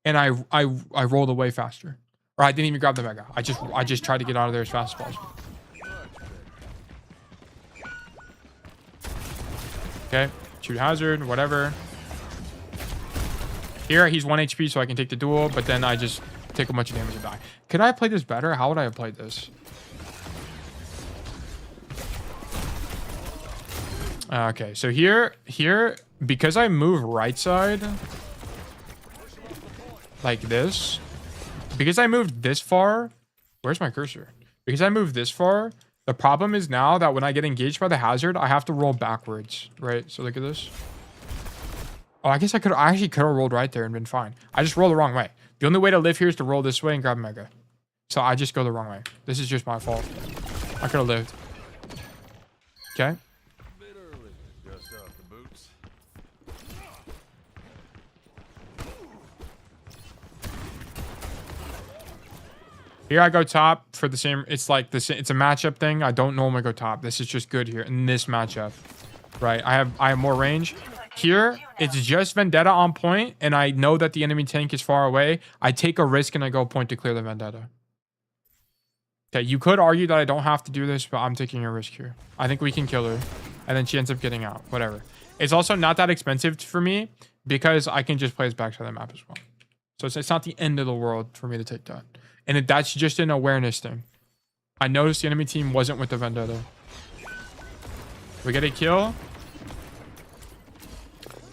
And I rolled away faster. Or I didn't even grab the Mega. I just tried to get out of there as fast as possible. Okay, shoot Hazard, whatever. Here, he's 1 HP, so I can take the duel. But then I just take a bunch of damage and die. Could I have played this better? How would I have played this? Okay, so here, because I move right side like this, because I moved this far, where's my cursor? Because I moved this far, the problem is now that when I get engaged by the hazard, I have to roll backwards, right? So look at this. Oh, I guess I actually could have rolled right there and been fine. I just rolled the wrong way. The only way to live here is to roll this way and grab Mega. So I just go the wrong way. This is just my fault. I could have lived. Okay. Here I go top for the same. It's like this. It's a matchup thing. I don't normally go top. This is just good here in this matchup, right? I have more range. Here it's just Vendetta on point, and I know that the enemy tank is far away. I take a risk and I go point to clear the Vendetta. Okay, you could argue that I don't have to do this, but I'm taking a risk here. I think we can kill her, and then she ends up getting out. Whatever. It's also not that expensive for me because I can just play his backside of the map as well. So it's not the end of the world for me to take that. And that's just an awareness thing. I noticed the enemy team wasn't with the Vendetta. We get a kill.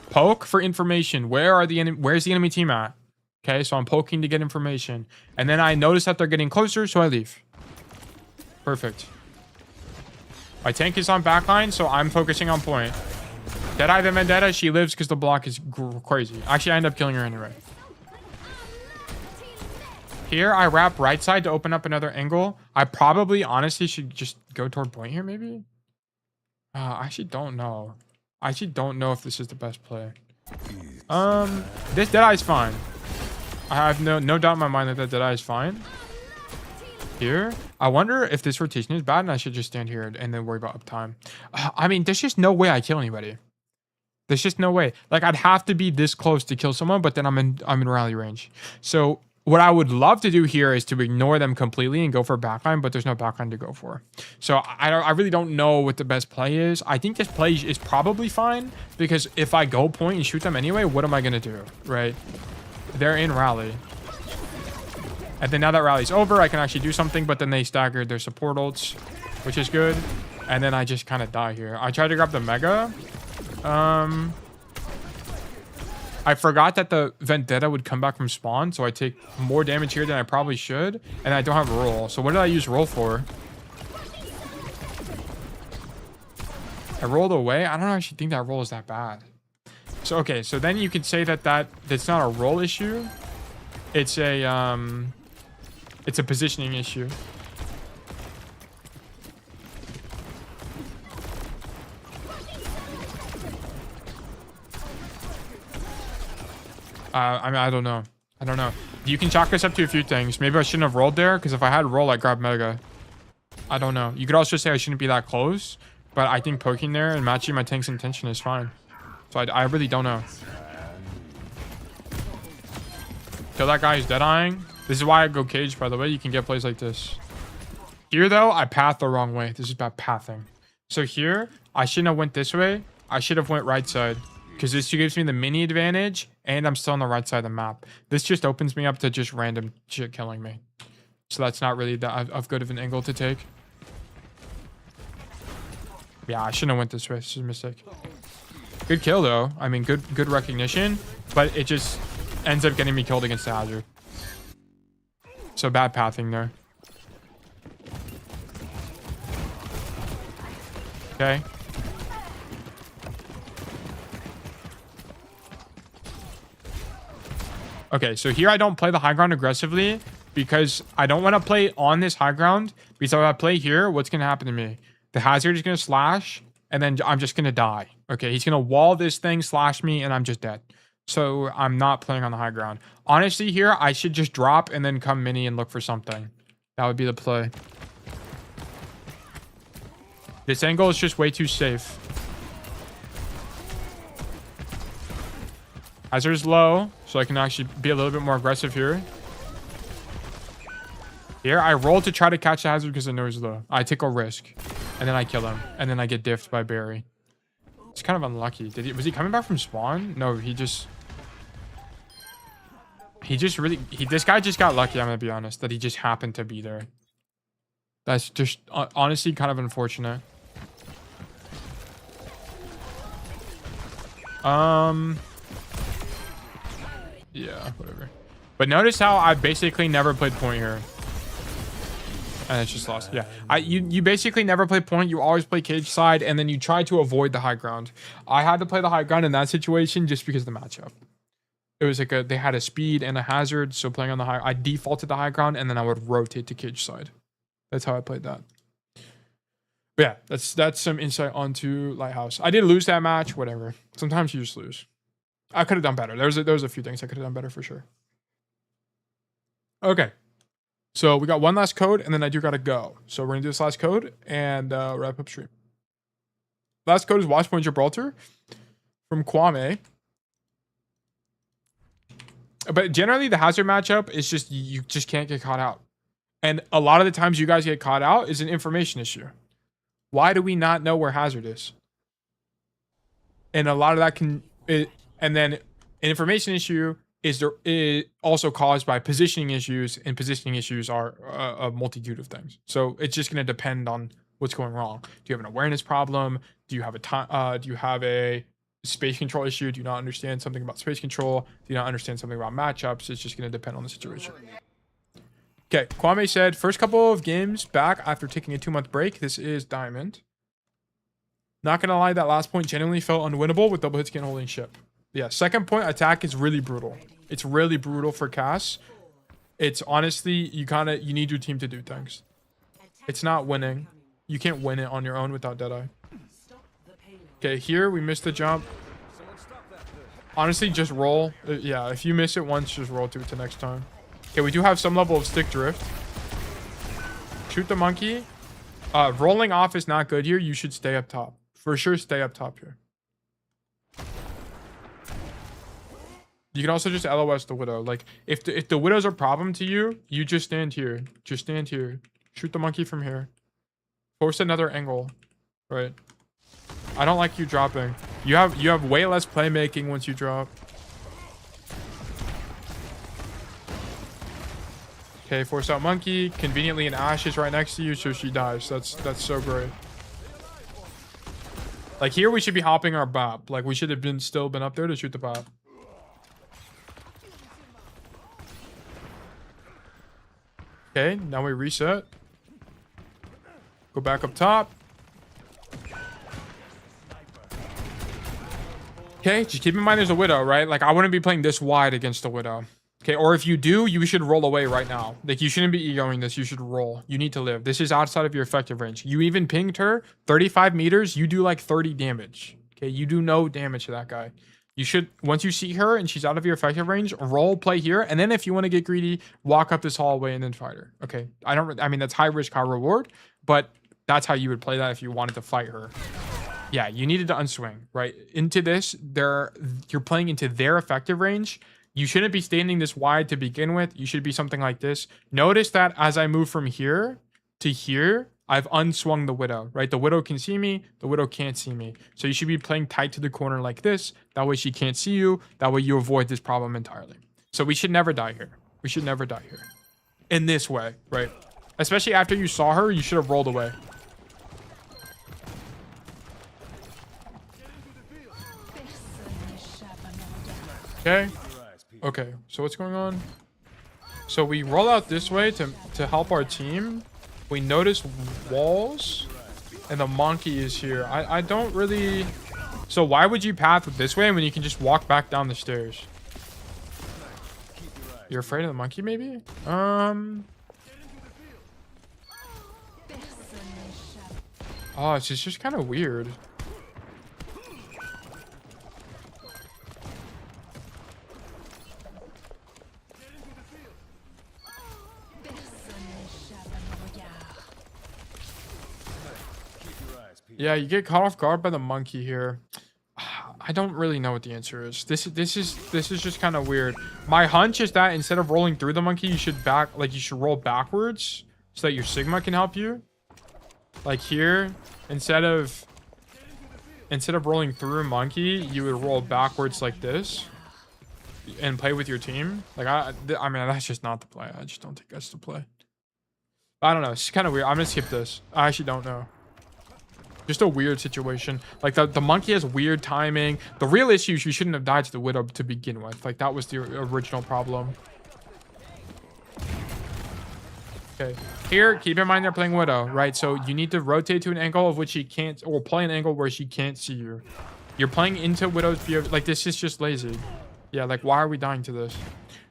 Poke for information. Where's the enemy team at? Okay, so I'm poking to get information. And then I notice that they're getting closer, so I leave. Perfect. My tank is on backline, so I'm focusing on point. Deadeye the Vendetta, she lives because the block is crazy. Actually, I end up killing her anyway. Here, I wrap right side to open up another angle. I probably, honestly, should just go toward point here, maybe? I actually don't know. I actually don't know if this is the best play. This Deadeye is fine. I have no doubt in my mind that Deadeye is fine. Here, I wonder if this rotation is bad and I should just stand here and then worry about uptime. I mean, there's just no way I kill anybody. There's just no way. Like, I'd have to be this close to kill someone, but then I'm in rally range. So what I would love to do here is to ignore them completely and go for backline, but there's no backline to go for. So I really don't know what the best play is. I think this play is probably fine because if I go point and shoot them anyway, what am I going to do, right? They're in rally. And then now that rally's over, I can actually do something, but then they staggered their support ults, which is good. And then I just kind of die here. I tried to grab the Mega. I forgot that the Vendetta would come back from spawn, so I take more damage here than I probably should. And I don't have roll. So what did I use roll for? I rolled away. I don't actually think that roll is that bad. So, okay. So then you could say that's not a roll issue. It's a positioning issue. I mean, I don't know. You can chalk this up to a few things. Maybe I shouldn't have rolled there, because if I had roll, I'd grab Mega. I don't know. You could also say I shouldn't be that close, but I think poking there and matching my tank's intention is fine. So I really don't know. Kill that guy who's dead-eyeing. This is why I go cage, by the way. You can get plays like this. Here, though, I path the wrong way. This is about pathing. So here, I shouldn't have went this way. I should have went right side, because this gives me the mini advantage, and I'm still on the right side of the map. This just opens me up to just random shit killing me. So that's not really that of good of an angle to take. Yeah, I shouldn't have went this way. This is a mistake. Good kill, though. I mean, good recognition, but it just ends up getting me killed against the hazard. So bad pathing there. Okay. Okay, so here I don't play the high ground aggressively because I don't want to play on this high ground, because if I play here, what's going to happen to me? The hazard is going to slash, and then I'm just going to die. Okay, he's going to wall this thing, slash me, and I'm just dead. So I'm not playing on the high ground. Honestly, here, I should just drop and then come mini and look for something. That would be the play. This angle is just way too safe. Hazard is low, so I can actually be a little bit more aggressive here. Here, I roll to try to catch the hazard because I know he's low. I take a risk, and then I kill him, and then I get diffed by Barry. It's kind of unlucky. Was he coming back from spawn? No, this guy just got lucky, I'm gonna be honest, that he just happened to be there. That's just honestly kind of unfortunate. Yeah, whatever. But notice how I basically never played point here. And it's just lost. Yeah. You basically never play point. You always play cage side, and then you try to avoid the high ground. I had to play the high ground in that situation just because of the matchup. It was like they had a speed and a hazard, so playing on the high, I defaulted the high ground, and then I would rotate to cage side. That's how I played that. But yeah, that's some insight onto Lighthouse. I did lose that match, whatever. Sometimes you just lose. I could have done better. There was a few things I could have done better for sure. Okay. So we got one last code, and then I do gotta go. So we're gonna do this last code and wrap up stream. Last code is Watchpoint Gibraltar from Kwame. But generally, the hazard matchup is just you just can't get caught out, and a lot of the times you guys get caught out is an information issue. Why do we not know where hazard is? And a lot of that and then an information issue is also caused by positioning issues, and positioning issues are a multitude of things. So it's just going to depend on what's going wrong. Do you have an awareness problem? Do you have a time? Do you have a space control issue? Do you not understand something about space control? Do you not understand something about matchups? It's just going to depend on the situation. Okay, Kwame said, first couple of games back after taking a 2-month break. This is Diamond. Not going to lie, that last point genuinely felt unwinnable with double hit scan holding ship. Yeah, second point attack is really brutal. It's really brutal for Cass. It's honestly, you need your team to do things. It's not winning. You can't win it on your own without Deadeye. Okay, here we missed the jump. Honestly, just roll. Yeah, if you miss it once, just roll to it to next time. Okay, we do have some level of stick drift. Shoot the monkey. Rolling off is not good here. You should stay up top. For sure, stay up top here. You can also just LOS the Widow. Like, if the Widow's a problem to you, you just stand here. Just stand here. Shoot the monkey from here. Force another angle. Right. I don't like you dropping. You have way less playmaking once you drop. Okay, force out monkey. Conveniently, an Ashe is right next to you, so she dies. That's so great. Like, here we should be hopping our bop. Like, we should have still been up there to shoot the bop. Okay, now we reset. Go back up top. Okay, just keep in mind there's a Widow, right? Like, I wouldn't be playing this wide against a Widow. Okay, or if you do, you should roll away right now. Like, you shouldn't be egoing this. You should roll. You need to live. This is outside of your effective range. You even pinged her 35 meters. You do like 30 damage. Okay, you do no damage to that guy. You should, once you see her and she's out of your effective range, roll, play here. And then if you want to get greedy, walk up this hallway and then fight her. Okay, I mean, that's high risk, high reward, but that's how you would play that if you wanted to fight her. Yeah, you needed to unswing, right? Into this, you're playing into their effective range. You shouldn't be standing this wide to begin with. You should be something like this. Notice that as I move from here to here, I've unswung the Widow, right? The Widow can see me. The Widow can't see me. So you should be playing tight to the corner like this. That way she can't see you. That way you avoid this problem entirely. So we should never die here. We should never die here. In this way, right? Especially after you saw her, you should have rolled away. Okay. Okay, so what's going on? So we roll out this way to help our team. We notice walls, and the monkey is here. I don't really... So why would you path this way when you can just walk back down the stairs? You're afraid of the monkey, maybe? Oh, it's just kind of weird. Yeah, you get caught off guard by the monkey here. I don't really know what the answer is. This is just kind of weird. My hunch is that instead of rolling through the monkey, you should roll backwards so that your Sigma can help you. Like here, instead of rolling through a monkey, you would roll backwards like this and play with your team. Like I mean, that's just not the play. I just don't think that's the play. I don't know. It's kind of weird. I'm gonna skip this. I actually don't know. Just a weird situation. Like the monkey has weird timing. The real issue is you shouldn't have died to the Widow to begin with. Like that was the original problem. Okay. Here, keep in mind they're playing Widow, right? So you need to rotate to an angle of which she can't, or play an angle where she can't see you. You're playing into Widow's POV. Like this is just lazy. Yeah, like why are we dying to this?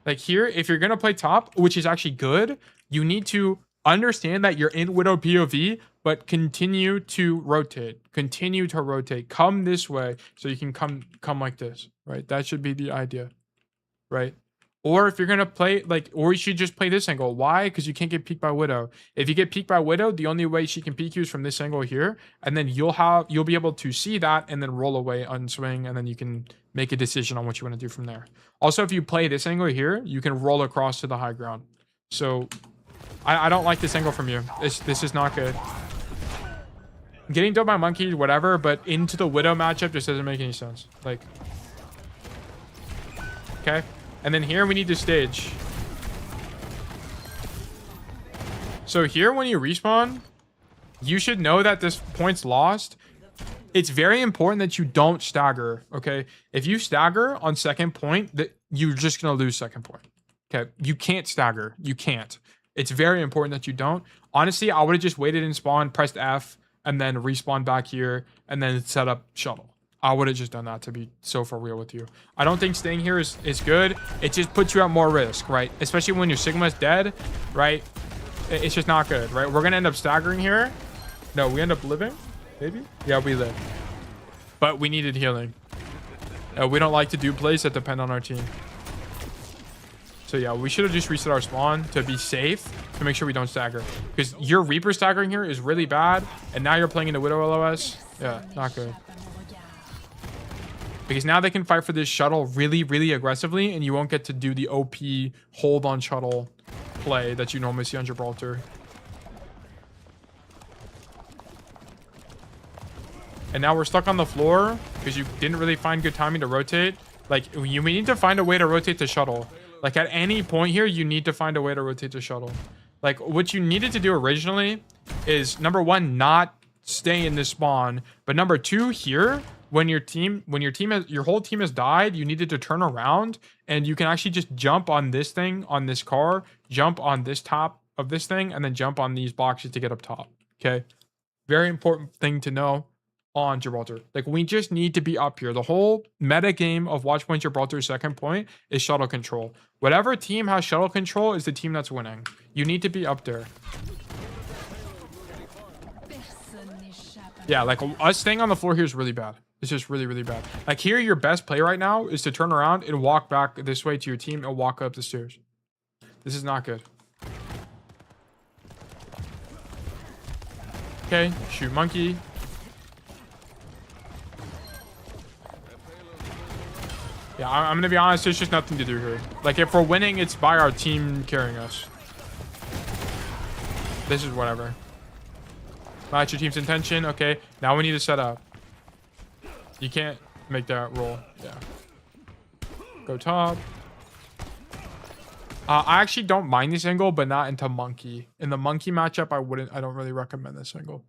Like here, if you're gonna play top, which is actually good, you need to understand that you're in Widow POV, but continue to rotate. Continue to rotate. Come this way so you can come like this, right? That should be the idea, right? Or if you're gonna play or you should just play this angle. Why? Because you can't get peeked by Widow. If you get peeked by Widow, the only way she can peek you is from this angle here, and then you'll be able to see that and then roll away, unswing, and then you can make a decision on what you want to do from there. Also, if you play this angle here, you can roll across to the high ground. So I don't like this angle from you. This is not good. Getting done by monkey, whatever, but into the Widow matchup just doesn't make any sense. Like, okay. And then here we need to stage. So here when you respawn, you should know that this point's lost. It's very important that you don't stagger, okay? If you stagger on second point, that you're just gonna lose second point. Okay, you can't stagger. You can't. It's very important that you don't. Honestly, I would have just waited in spawn, pressed F, and then respawn back here, and then set up shuttle. I would have just done that, to be so for real with you. I don't think staying here is good. It just puts you at more risk, right? Especially when your Sigma's dead, right? It's just not good, right? We're gonna end up staggering here. No, we end up living, maybe? Yeah, we live. But we needed healing. We don't like to do plays that depend on our team. So yeah, we should have just reset our spawn to be safe, to make sure we don't stagger. Because your Reaper staggering here is really bad, and now you're playing into Widow LOS. Yeah, not good. Because now they can fight for this shuttle really, really aggressively, and you won't get to do the OP hold on shuttle play that you normally see on Gibraltar. And now we're stuck on the floor because you didn't really find good timing to rotate. Like, we need to find a way to rotate the shuttle. Like, at any point here, you need to find a way to rotate the shuttle. Like, what you needed to do originally is, number one, not stay in this spawn. But number two, here, when your whole team has died, you needed to turn around, and you can actually just jump on this thing, on this car, jump on this top of this thing, and then jump on these boxes to get up top. Okay? Very important thing to know on Gibraltar. Like, we just need to be up here. The whole meta game of Watchpoint Gibraltar's second point is shuttle control. Whatever team has shuttle control is the team that's winning. You need to be up there. Yeah, like, us staying on the floor here is really bad. It's just really, really bad. Like, here, your best play right now is to turn around and walk back this way to your team and walk up the stairs. This is not good. Okay, shoot monkey. Yeah, I'm gonna be honest, there's just nothing to do here. Like, if we're winning, it's by our team carrying us. This is whatever. Match your team's intention. Okay, now we need to set up. You can't make that roll. Yeah. Go top. I actually don't mind this angle, but not into monkey. In the monkey matchup, I don't really recommend this angle.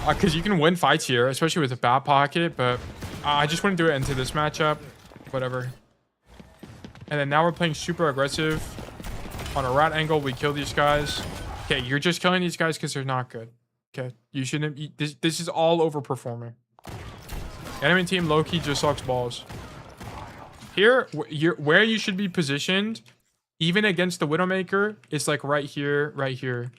Because you can win fights here, especially with a bad pocket, but I just wouldn't do it into this matchup. Whatever. And then now we're playing super aggressive. On a rat angle, we kill these guys. Okay, you're just killing these guys because they're not good. Okay, you shouldn't. This is all overperforming. Enemy team low-key just sucks balls. Here, where you should be positioned, even against the Widowmaker, it's like right here, right here.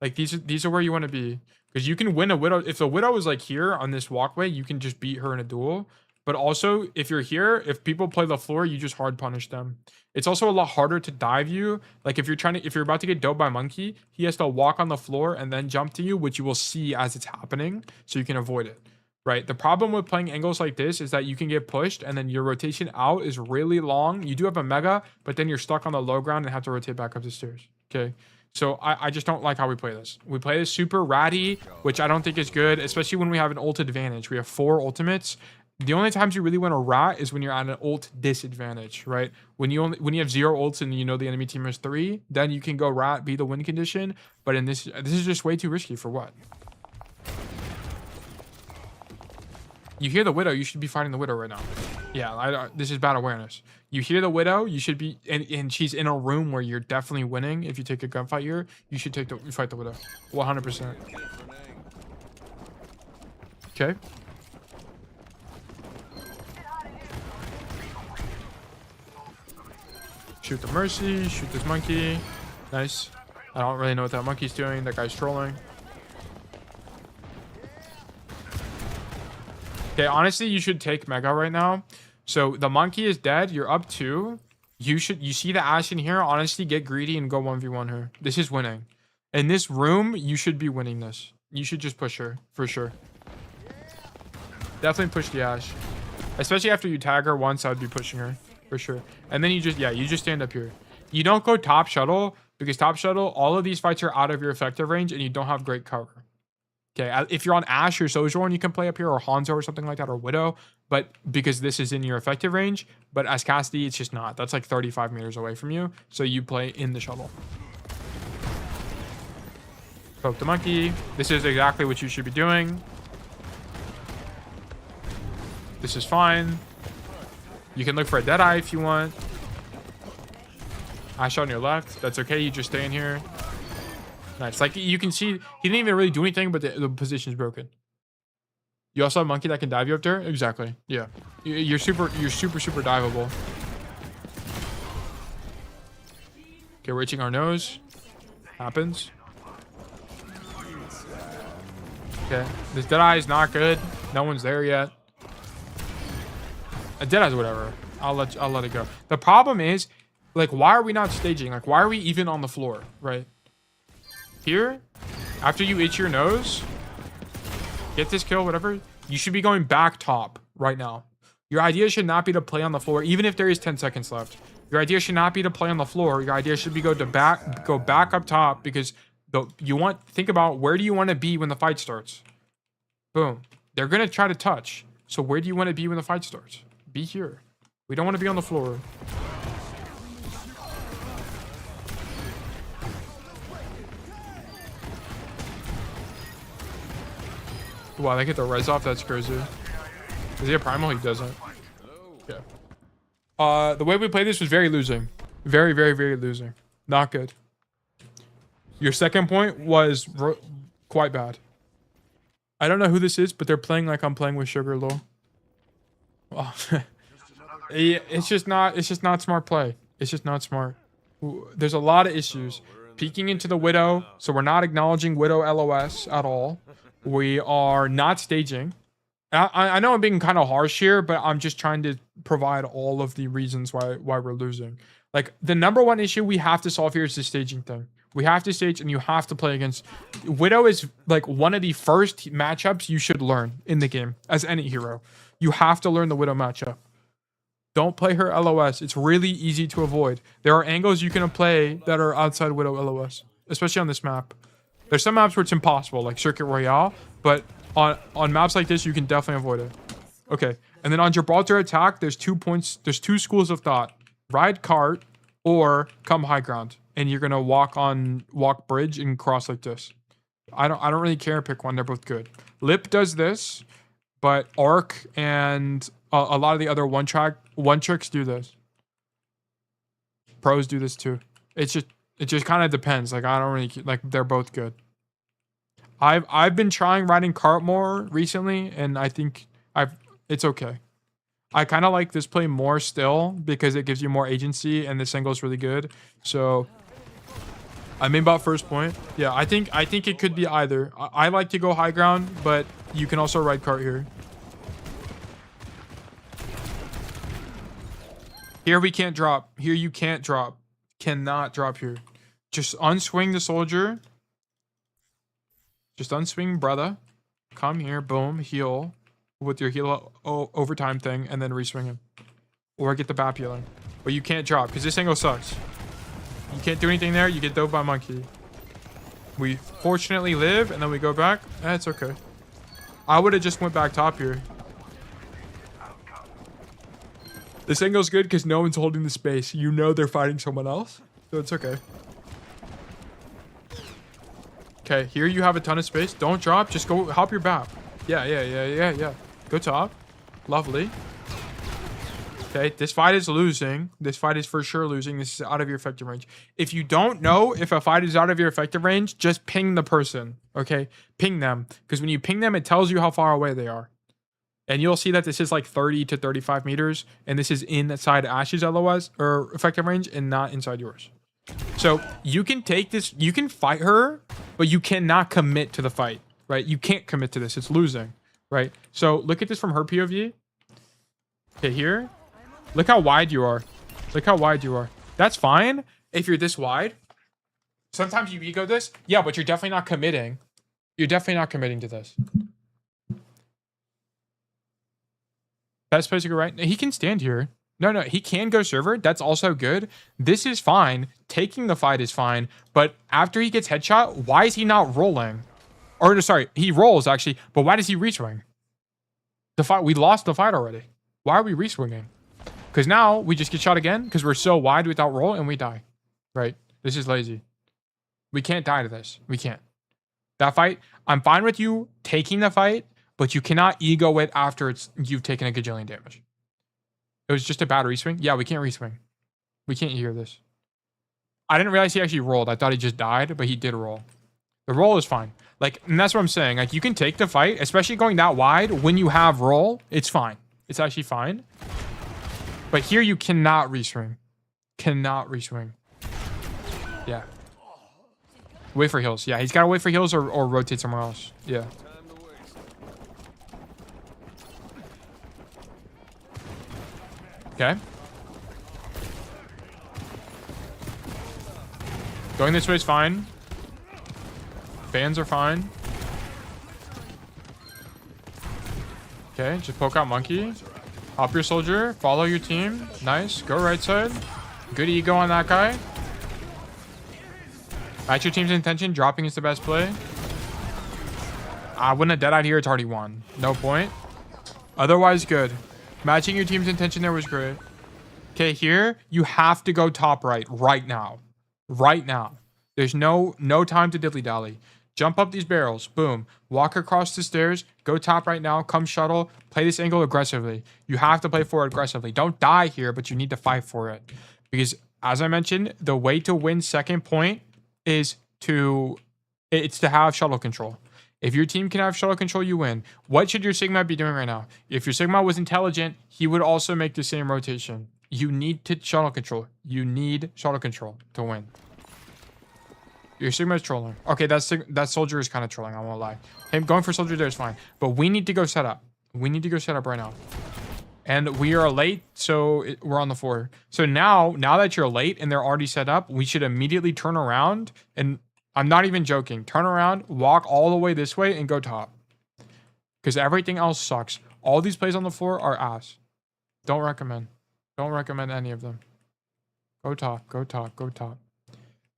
Like, these are where you want to be. Because you can win a Widow. If the Widow is like here on this walkway, you can just beat her in a duel. But also, if you're here, if people play the floor, you just hard punish them. It's also a lot harder to dive you. Like, if you're about to get doped by monkey, he has to walk on the floor and then jump to you, which you will see as it's happening, so you can avoid it. Right? The problem with playing angles like this is that you can get pushed, and then your rotation out is really long. You do have a mega, but then you're stuck on the low ground and have to rotate back up the stairs. Okay? So I just don't like how we play this. We play this super ratty, which I don't think is good, especially when we have an ult advantage. We have 4 ultimates. The only times you really want to rat is when you're at an ult disadvantage, right? When you have 0 ults and you know the enemy team has 3, then you can go rat, be the win condition. But in this is just way too risky for what? You hear the Widow, you should be fighting the Widow right now. Yeah, this is bad awareness. You hear the Widow, you should be, and she's in a room where you're definitely winning. If you take a gunfight here, you should fight the Widow, 100%. Okay. Shoot the Mercy, shoot this monkey. Nice. I don't really know what that monkey's doing. That guy's trolling. Okay, honestly, you should take Mega right now. So the monkey is dead. You're up 2. You see the Ash in here. Honestly, get greedy and go 1v1 her. This is winning. In this room, you should be winning this. You should just push her for sure. Definitely push the Ash. Especially after you tag her once, I would be pushing her for sure. And then you just stand up here. You don't go top shuttle because top shuttle, all of these fights are out of your effective range and you don't have great cover. Okay, if you're on Ashe or Sojourn, you can play up here, or Hanzo or something like that, or Widow. But because this is in your effective range, but as Cassidy, it's just not. That's like 35 meters away from you, so you play in the shuttle. Poke the monkey. This is exactly what you should be doing. This is fine. You can look for a Deadeye if you want. Ashe on your left. That's okay. You just stay in here. Nice. Like you can see, he didn't even really do anything, but the position's broken. You also have a monkey that can dive you up there. Exactly. Yeah. You're super diveable. Okay, we're itching our nose. Happens. Okay. This Deadeye is not good. No one's there yet. A Deadeye's whatever. I'll let it go. The problem is, like, why are we not staging? Like, why are we even on the floor, right? Here, after you itch your nose, get this kill, whatever, you should be going back top right now. Your idea should not be to play on the floor, even if there is 10 seconds left. Your idea should not be to play on the floor. Your idea should be go back up top, because think about, where do you want to be when the fight starts? Boom. They're going to try to touch. So where do you want to be when the fight starts? Be here. We don't want to be on the floor. Wow, they get the res off. That's crazy. Does he have primal? He doesn't. Yeah. The way we played this was very losing. Very, very, very losing. Not good. Your second point was quite bad. I don't know who this is, but they're playing like I'm playing with Sugar Lol. Oh. It's just not smart play. It's just not smart. There's a lot of issues. Peeking into the Widow, so we're not acknowledging Widow LOS at all. We are not staging. I know I'm being kind of harsh here, but I'm just trying to provide all of the reasons why we're losing. Like, the number one issue we have to solve here is the staging thing. We have to stage, and you have to play against... Widow is like one of the first matchups you should learn in the game as any hero. You have to learn the Widow matchup. Don't play her LOS. It's really easy to avoid. There are angles you can play that are outside Widow LOS, especially on this map. There's some maps where it's impossible, like Circuit Royale, but on maps like this, you can definitely avoid it. Okay, and then on Gibraltar attack, there's 2 points. There's 2 schools of thought: ride cart or come high ground, and you're gonna walk bridge and cross like this. I don't really care. Pick one. They're both good. Lip does this, but Arc and a lot of the other one tricks do this. Pros do this too. It just kind of depends. Like, I don't really like. They're both good. I've been trying riding cart more recently, and I think it's okay. I kind of like this play more still because it gives you more agency, and this angle is really good. So I'm in about first point. Yeah, I think it could be either. I like to go high ground, but you can also ride cart here. Here we can't drop. Here you can't drop. Cannot drop here. Just unswing the soldier. Just unswing, brother. Come here, boom, heal with your heal overtime thing, and then reswing him. Or get the BAP healing. But you can't drop, because this angle sucks. You can't do anything there, you get dove by monkey. We fortunately live, and then we go back. It's okay. I would have just went back top here. This angle's good because no one's holding the space. You know they're fighting someone else, so it's okay. Okay, here you have a ton of space. Don't drop. Just go hop your BAP. Yeah. Go top. Lovely. Okay, this fight is losing. This fight is for sure losing. This is out of your effective range. If you don't know if a fight is out of your effective range, just ping the person. Okay, ping them. Because when you ping them, it tells you how far away they are. And you'll see that this is like 30 to 35 meters. And this is inside Ashe's LOS or effective range and not inside yours. So you can take this, you can fight her, but you cannot commit to the fight, right? You can't commit to this. It's losing, right? So look at this from her POV. Okay, here. Look how wide you are. Look how wide you are. That's fine if you're this wide. Sometimes you ego this. Yeah, but you're definitely not committing. You're definitely not committing to this. Best place to go right. He can stand here. No, he can go server. That's also good. This is fine. Taking the fight is fine. But after he gets headshot, why is he not rolling? Or no, sorry, he rolls actually. But why does he reswing? The fight, we lost the fight already. Why are we reswinging? Because now we just get shot again because we're so wide without roll and we die. Right? This is lazy. We can't die to this. We can't. That fight, I'm fine with you taking the fight, but you cannot ego it after you've taken a gajillion damage. It was just a bad reswing. Yeah, we can't reswing. We can't hear this. I didn't realize he actually rolled. I thought he just died, but he did roll. The roll is fine. Like, and that's what I'm saying. Like, you can take the fight, especially going that wide when you have roll. It's fine. It's actually fine. But here you cannot reswing. Cannot reswing. Yeah. Wait for heals. Yeah, he's got to wait for heals or rotate somewhere else. Yeah. Okay. Going this way is fine. Fans are fine. Okay, just poke out monkey. Hop your soldier. Follow your team. Nice. Go right side. Good ego on that guy. Match your team's intention. Dropping is the best play. I wouldn't have dead-eyed here. It's already won. No point. Otherwise, good. Matching your team's intention there was great. Okay, here, you have to go top right now. Right now. There's no time to dilly-dally. Jump up these barrels. Boom. Walk across the stairs. Go top right now. Come shuttle. Play this angle aggressively. You have to play for it aggressively. Don't die here, but you need to fight for it. Because, as I mentioned, the way to win second point is to have shuttle control. If your team can have shuttle control, you win. What should your Sigma be doing right now? If your Sigma was intelligent, he would also make the same rotation. You need to shuttle control. You need shuttle control to win. Your Sigma is trolling. Okay, that soldier is kind of trolling. I won't lie. Him going for soldier there is fine. But we need to go set up. We need to go set up right now. And we are late, so we're on the floor. So now that you're late and they're already set up, we should immediately turn around. And I'm not even joking. Turn around, walk all the way this way, and go top. Because everything else sucks. All these plays on the floor are ass. Don't recommend. Don't recommend any of them. Go top, go top, go top.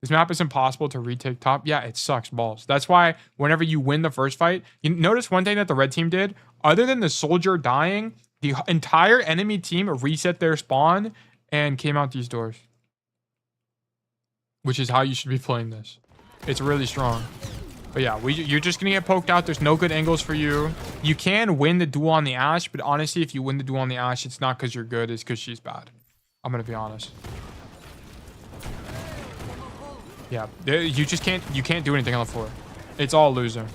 This map is impossible to retake top. Yeah, it sucks balls. That's why whenever you win the first fight, you notice one thing that the red team did, other than the soldier dying, the entire enemy team reset their spawn and came out these doors. Which is how you should be playing this. It's really strong. But yeah, you're just going to get poked out. There's no good angles for you. You can win the duel on the Ashe, but honestly, if you win the duel on the Ashe, it's not because you're good. It's because she's bad. I'm going to be honest. Yeah, you can't do anything on the floor. It's all loser.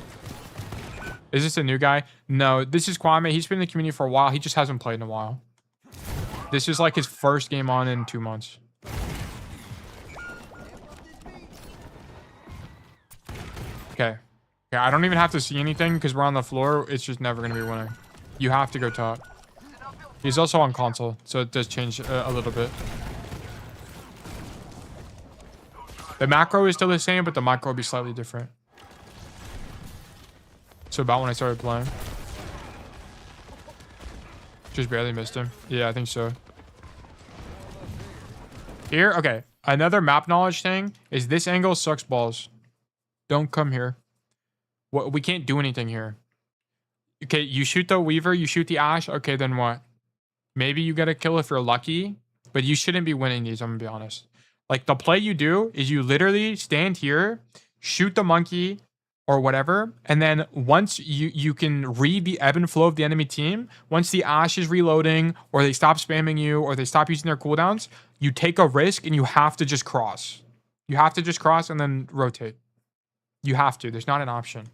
Is this a new guy? No, this is Kwame. He's been in the community for a while. He just hasn't played in a while. This is like his first game on in 2 months. Okay. Yeah, I don't even have to see anything because we're on the floor. It's just never going to be winning. You have to go top. He's also on console, so it does change a little bit. The macro is still the same, but the micro will be slightly different. So about when I started playing. Just barely missed him. Yeah, I think so. Here, okay. Another map knowledge thing is this angle sucks balls. Don't come here. We can't do anything here. Okay, you shoot the Weaver, you shoot the Ashe. Okay, then what? Maybe you get a kill if you're lucky, but you shouldn't be winning these, I'm gonna be honest. Like, the play you do is you literally stand here, shoot the monkey or whatever, and then once you can read the ebb and flow of the enemy team, once the Ashe is reloading or they stop spamming you or they stop using their cooldowns, you take a risk and you have to just cross. You have to just cross and then rotate. You have to. There's not an option.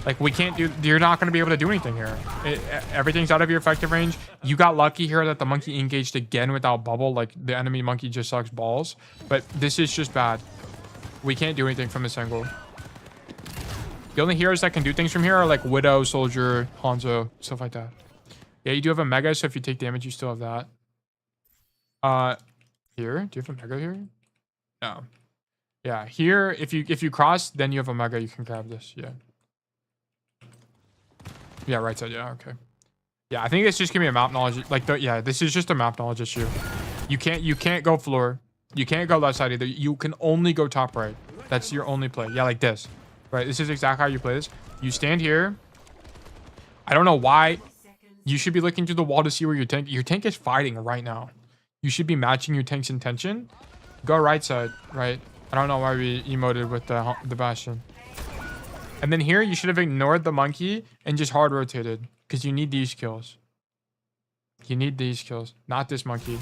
Like, we can't do... You're not going to be able to do anything here. Everything's out of your effective range. You got lucky here that the monkey engaged again without bubble. Like, the enemy monkey just sucks balls. But this is just bad. We can't do anything from this angle. The only heroes that can do things from here are, like, Widow, Soldier, Hanzo, stuff like that. Yeah, you do have a Mega, so if you take damage, you still have that. Here? Do you have a Mega here? No. Yeah, here, if you cross, then you have a Mega. You can grab this. Yeah. Yeah, right side. Yeah, okay. Yeah, I think it's just gonna be a map knowledge. Like, yeah, this is just a map knowledge issue. You can't go floor. You can't go left side either. You can only go top right. That's your only play. Yeah, like this. Right, this is exactly how you play this. You stand here. I don't know why. You should be looking through the wall to see where your tank is fighting right now. You should be matching your tank's intention. Go right side, right? I don't know why we emoted with the Bastion. And then here, you should have ignored the monkey and just hard rotated. Because you need these kills. You need these kills, not this monkey.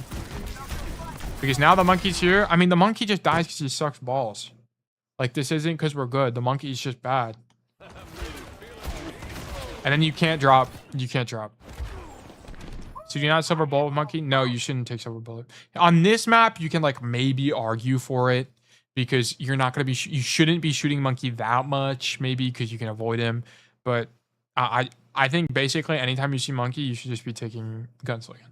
Because now the monkey's here. I mean, the monkey just dies because he sucks balls. Like, this isn't because we're good. The monkey's just bad. And then you can't drop. You can't drop. So do you not silver bullet with monkey? No, you shouldn't take silver bullet. On this map, you can like maybe argue for it because you're not going to be, you shouldn't be shooting monkey that much, maybe because you can avoid him. But I think basically anytime you see monkey, you should just be taking gunslinging.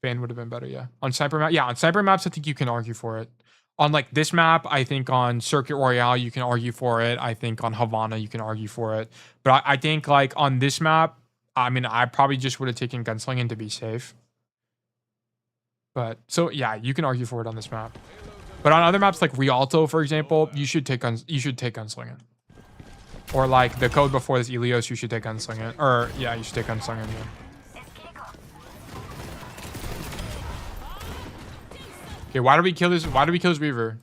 Fan would have been better, yeah. On sniper map, yeah, on sniper maps, I think you can argue for it. On like this map, I think on Circuit Royale, you can argue for it. I think on Havana, you can argue for it. But I think like on this map, I mean, I probably just would have taken gunslinging to be safe. But so yeah, you can argue for it on this map. But on other maps like Rialto, for example, you should take gunslinging. Or like the code before this Elios, you should take gunslinging. Or yeah, you should take gunslinging. Yeah. Okay, why do we kill this? Why do we kill this Weaver?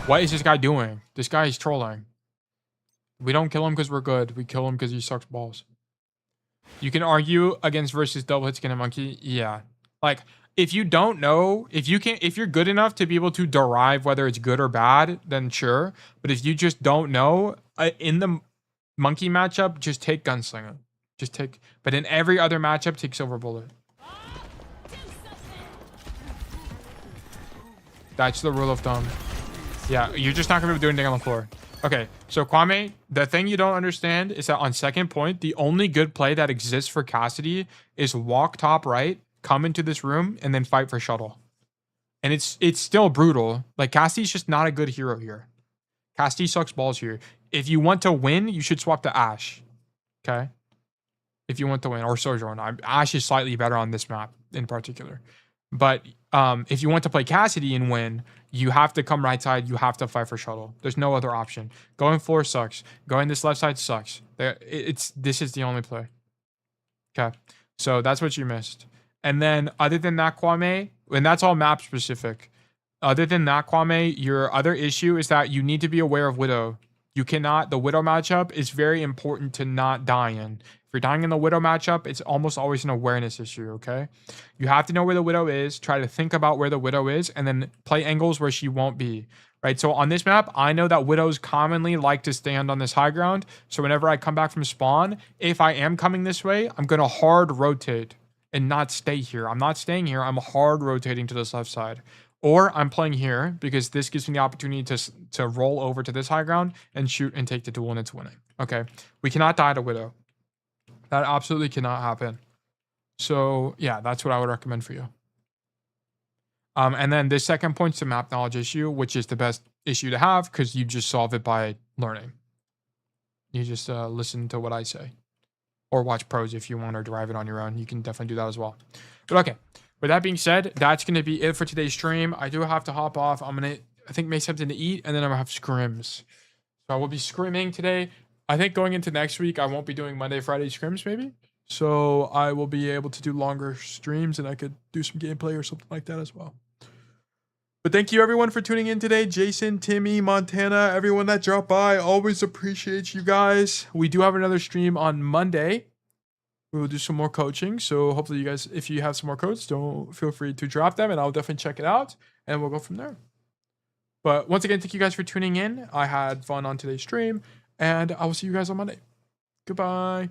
What is this guy doing? This guy is trolling. We don't kill him because we're good. We kill him because he sucks balls. You can argue against versus double hit skin and monkey. Yeah. Like, if you don't know, if you're good enough to be able to derive whether it's good or bad, then sure. But if you just don't know, in the monkey matchup, just take gunslinger. But in every other matchup, take silver bullet. That's the rule of thumb. Yeah, you're just not going to be doing anything on the floor. Okay, so Kwame, the thing you don't understand is that on second point, the only good play that exists for Cassidy is walk top right, come into this room, and then fight for shuttle. And it's still brutal. Like, Cassidy's just not a good hero here. Cassidy sucks balls here. If you want to win, you should swap to Ashe. Okay? If you want to win, or Sojourn. Ashe is slightly better on this map in particular. But if you want to play Cassidy and win, you have to come right side. You have to fight for shuttle. There's no other option. Going floor sucks. Going this left side sucks. This is the only play. Okay. So that's what you missed. And then other than that, Kwame, and that's all map specific. Other than that, Kwame, your other issue is that you need to be aware of Widow. You cannot, the Widow matchup is very important to not die in. If you're dying in the Widow matchup, it's almost always an awareness issue, okay? You have to know where the Widow is, try to think about where the Widow is, and then play angles where she won't be, right? So on this map, I know that Widows commonly like to stand on this high ground. So whenever I come back from spawn, if I am coming this way, I'm going to hard rotate and not stay here. I'm not staying here. I'm hard rotating to this left side. Or I'm playing here because this gives me the opportunity to roll over to this high ground and shoot and take the duel, and it's winning. Okay, we cannot die to Widow. That absolutely cannot happen. So yeah, that's what I would recommend for you. And then the second point's the map knowledge issue, which is the best issue to have because you just solve it by learning. You just listen to what I say. Or watch pros if you want to derive it on your own. You can definitely do that as well. But okay, with that being said, that's going to be it for today's stream. I do have to hop off. I'm going to, I think, make something to eat, and then I'm going to have scrims. So I will be scrimming today. I think going into next week, I won't be doing Monday, Friday scrims maybe. So I will be able to do longer streams, and I could do some gameplay or something like that as well. But thank you everyone for tuning in today. Jason, Timmy, Montana, everyone that dropped by. Always appreciate you guys. We do have another stream on Monday. We will do some more coaching. So hopefully you guys, if you have some more codes, don't feel free to drop them, and I'll definitely check it out, and we'll go from there. But once again, thank you guys for tuning in. I had fun on today's stream, and I will see you guys on Monday. Goodbye.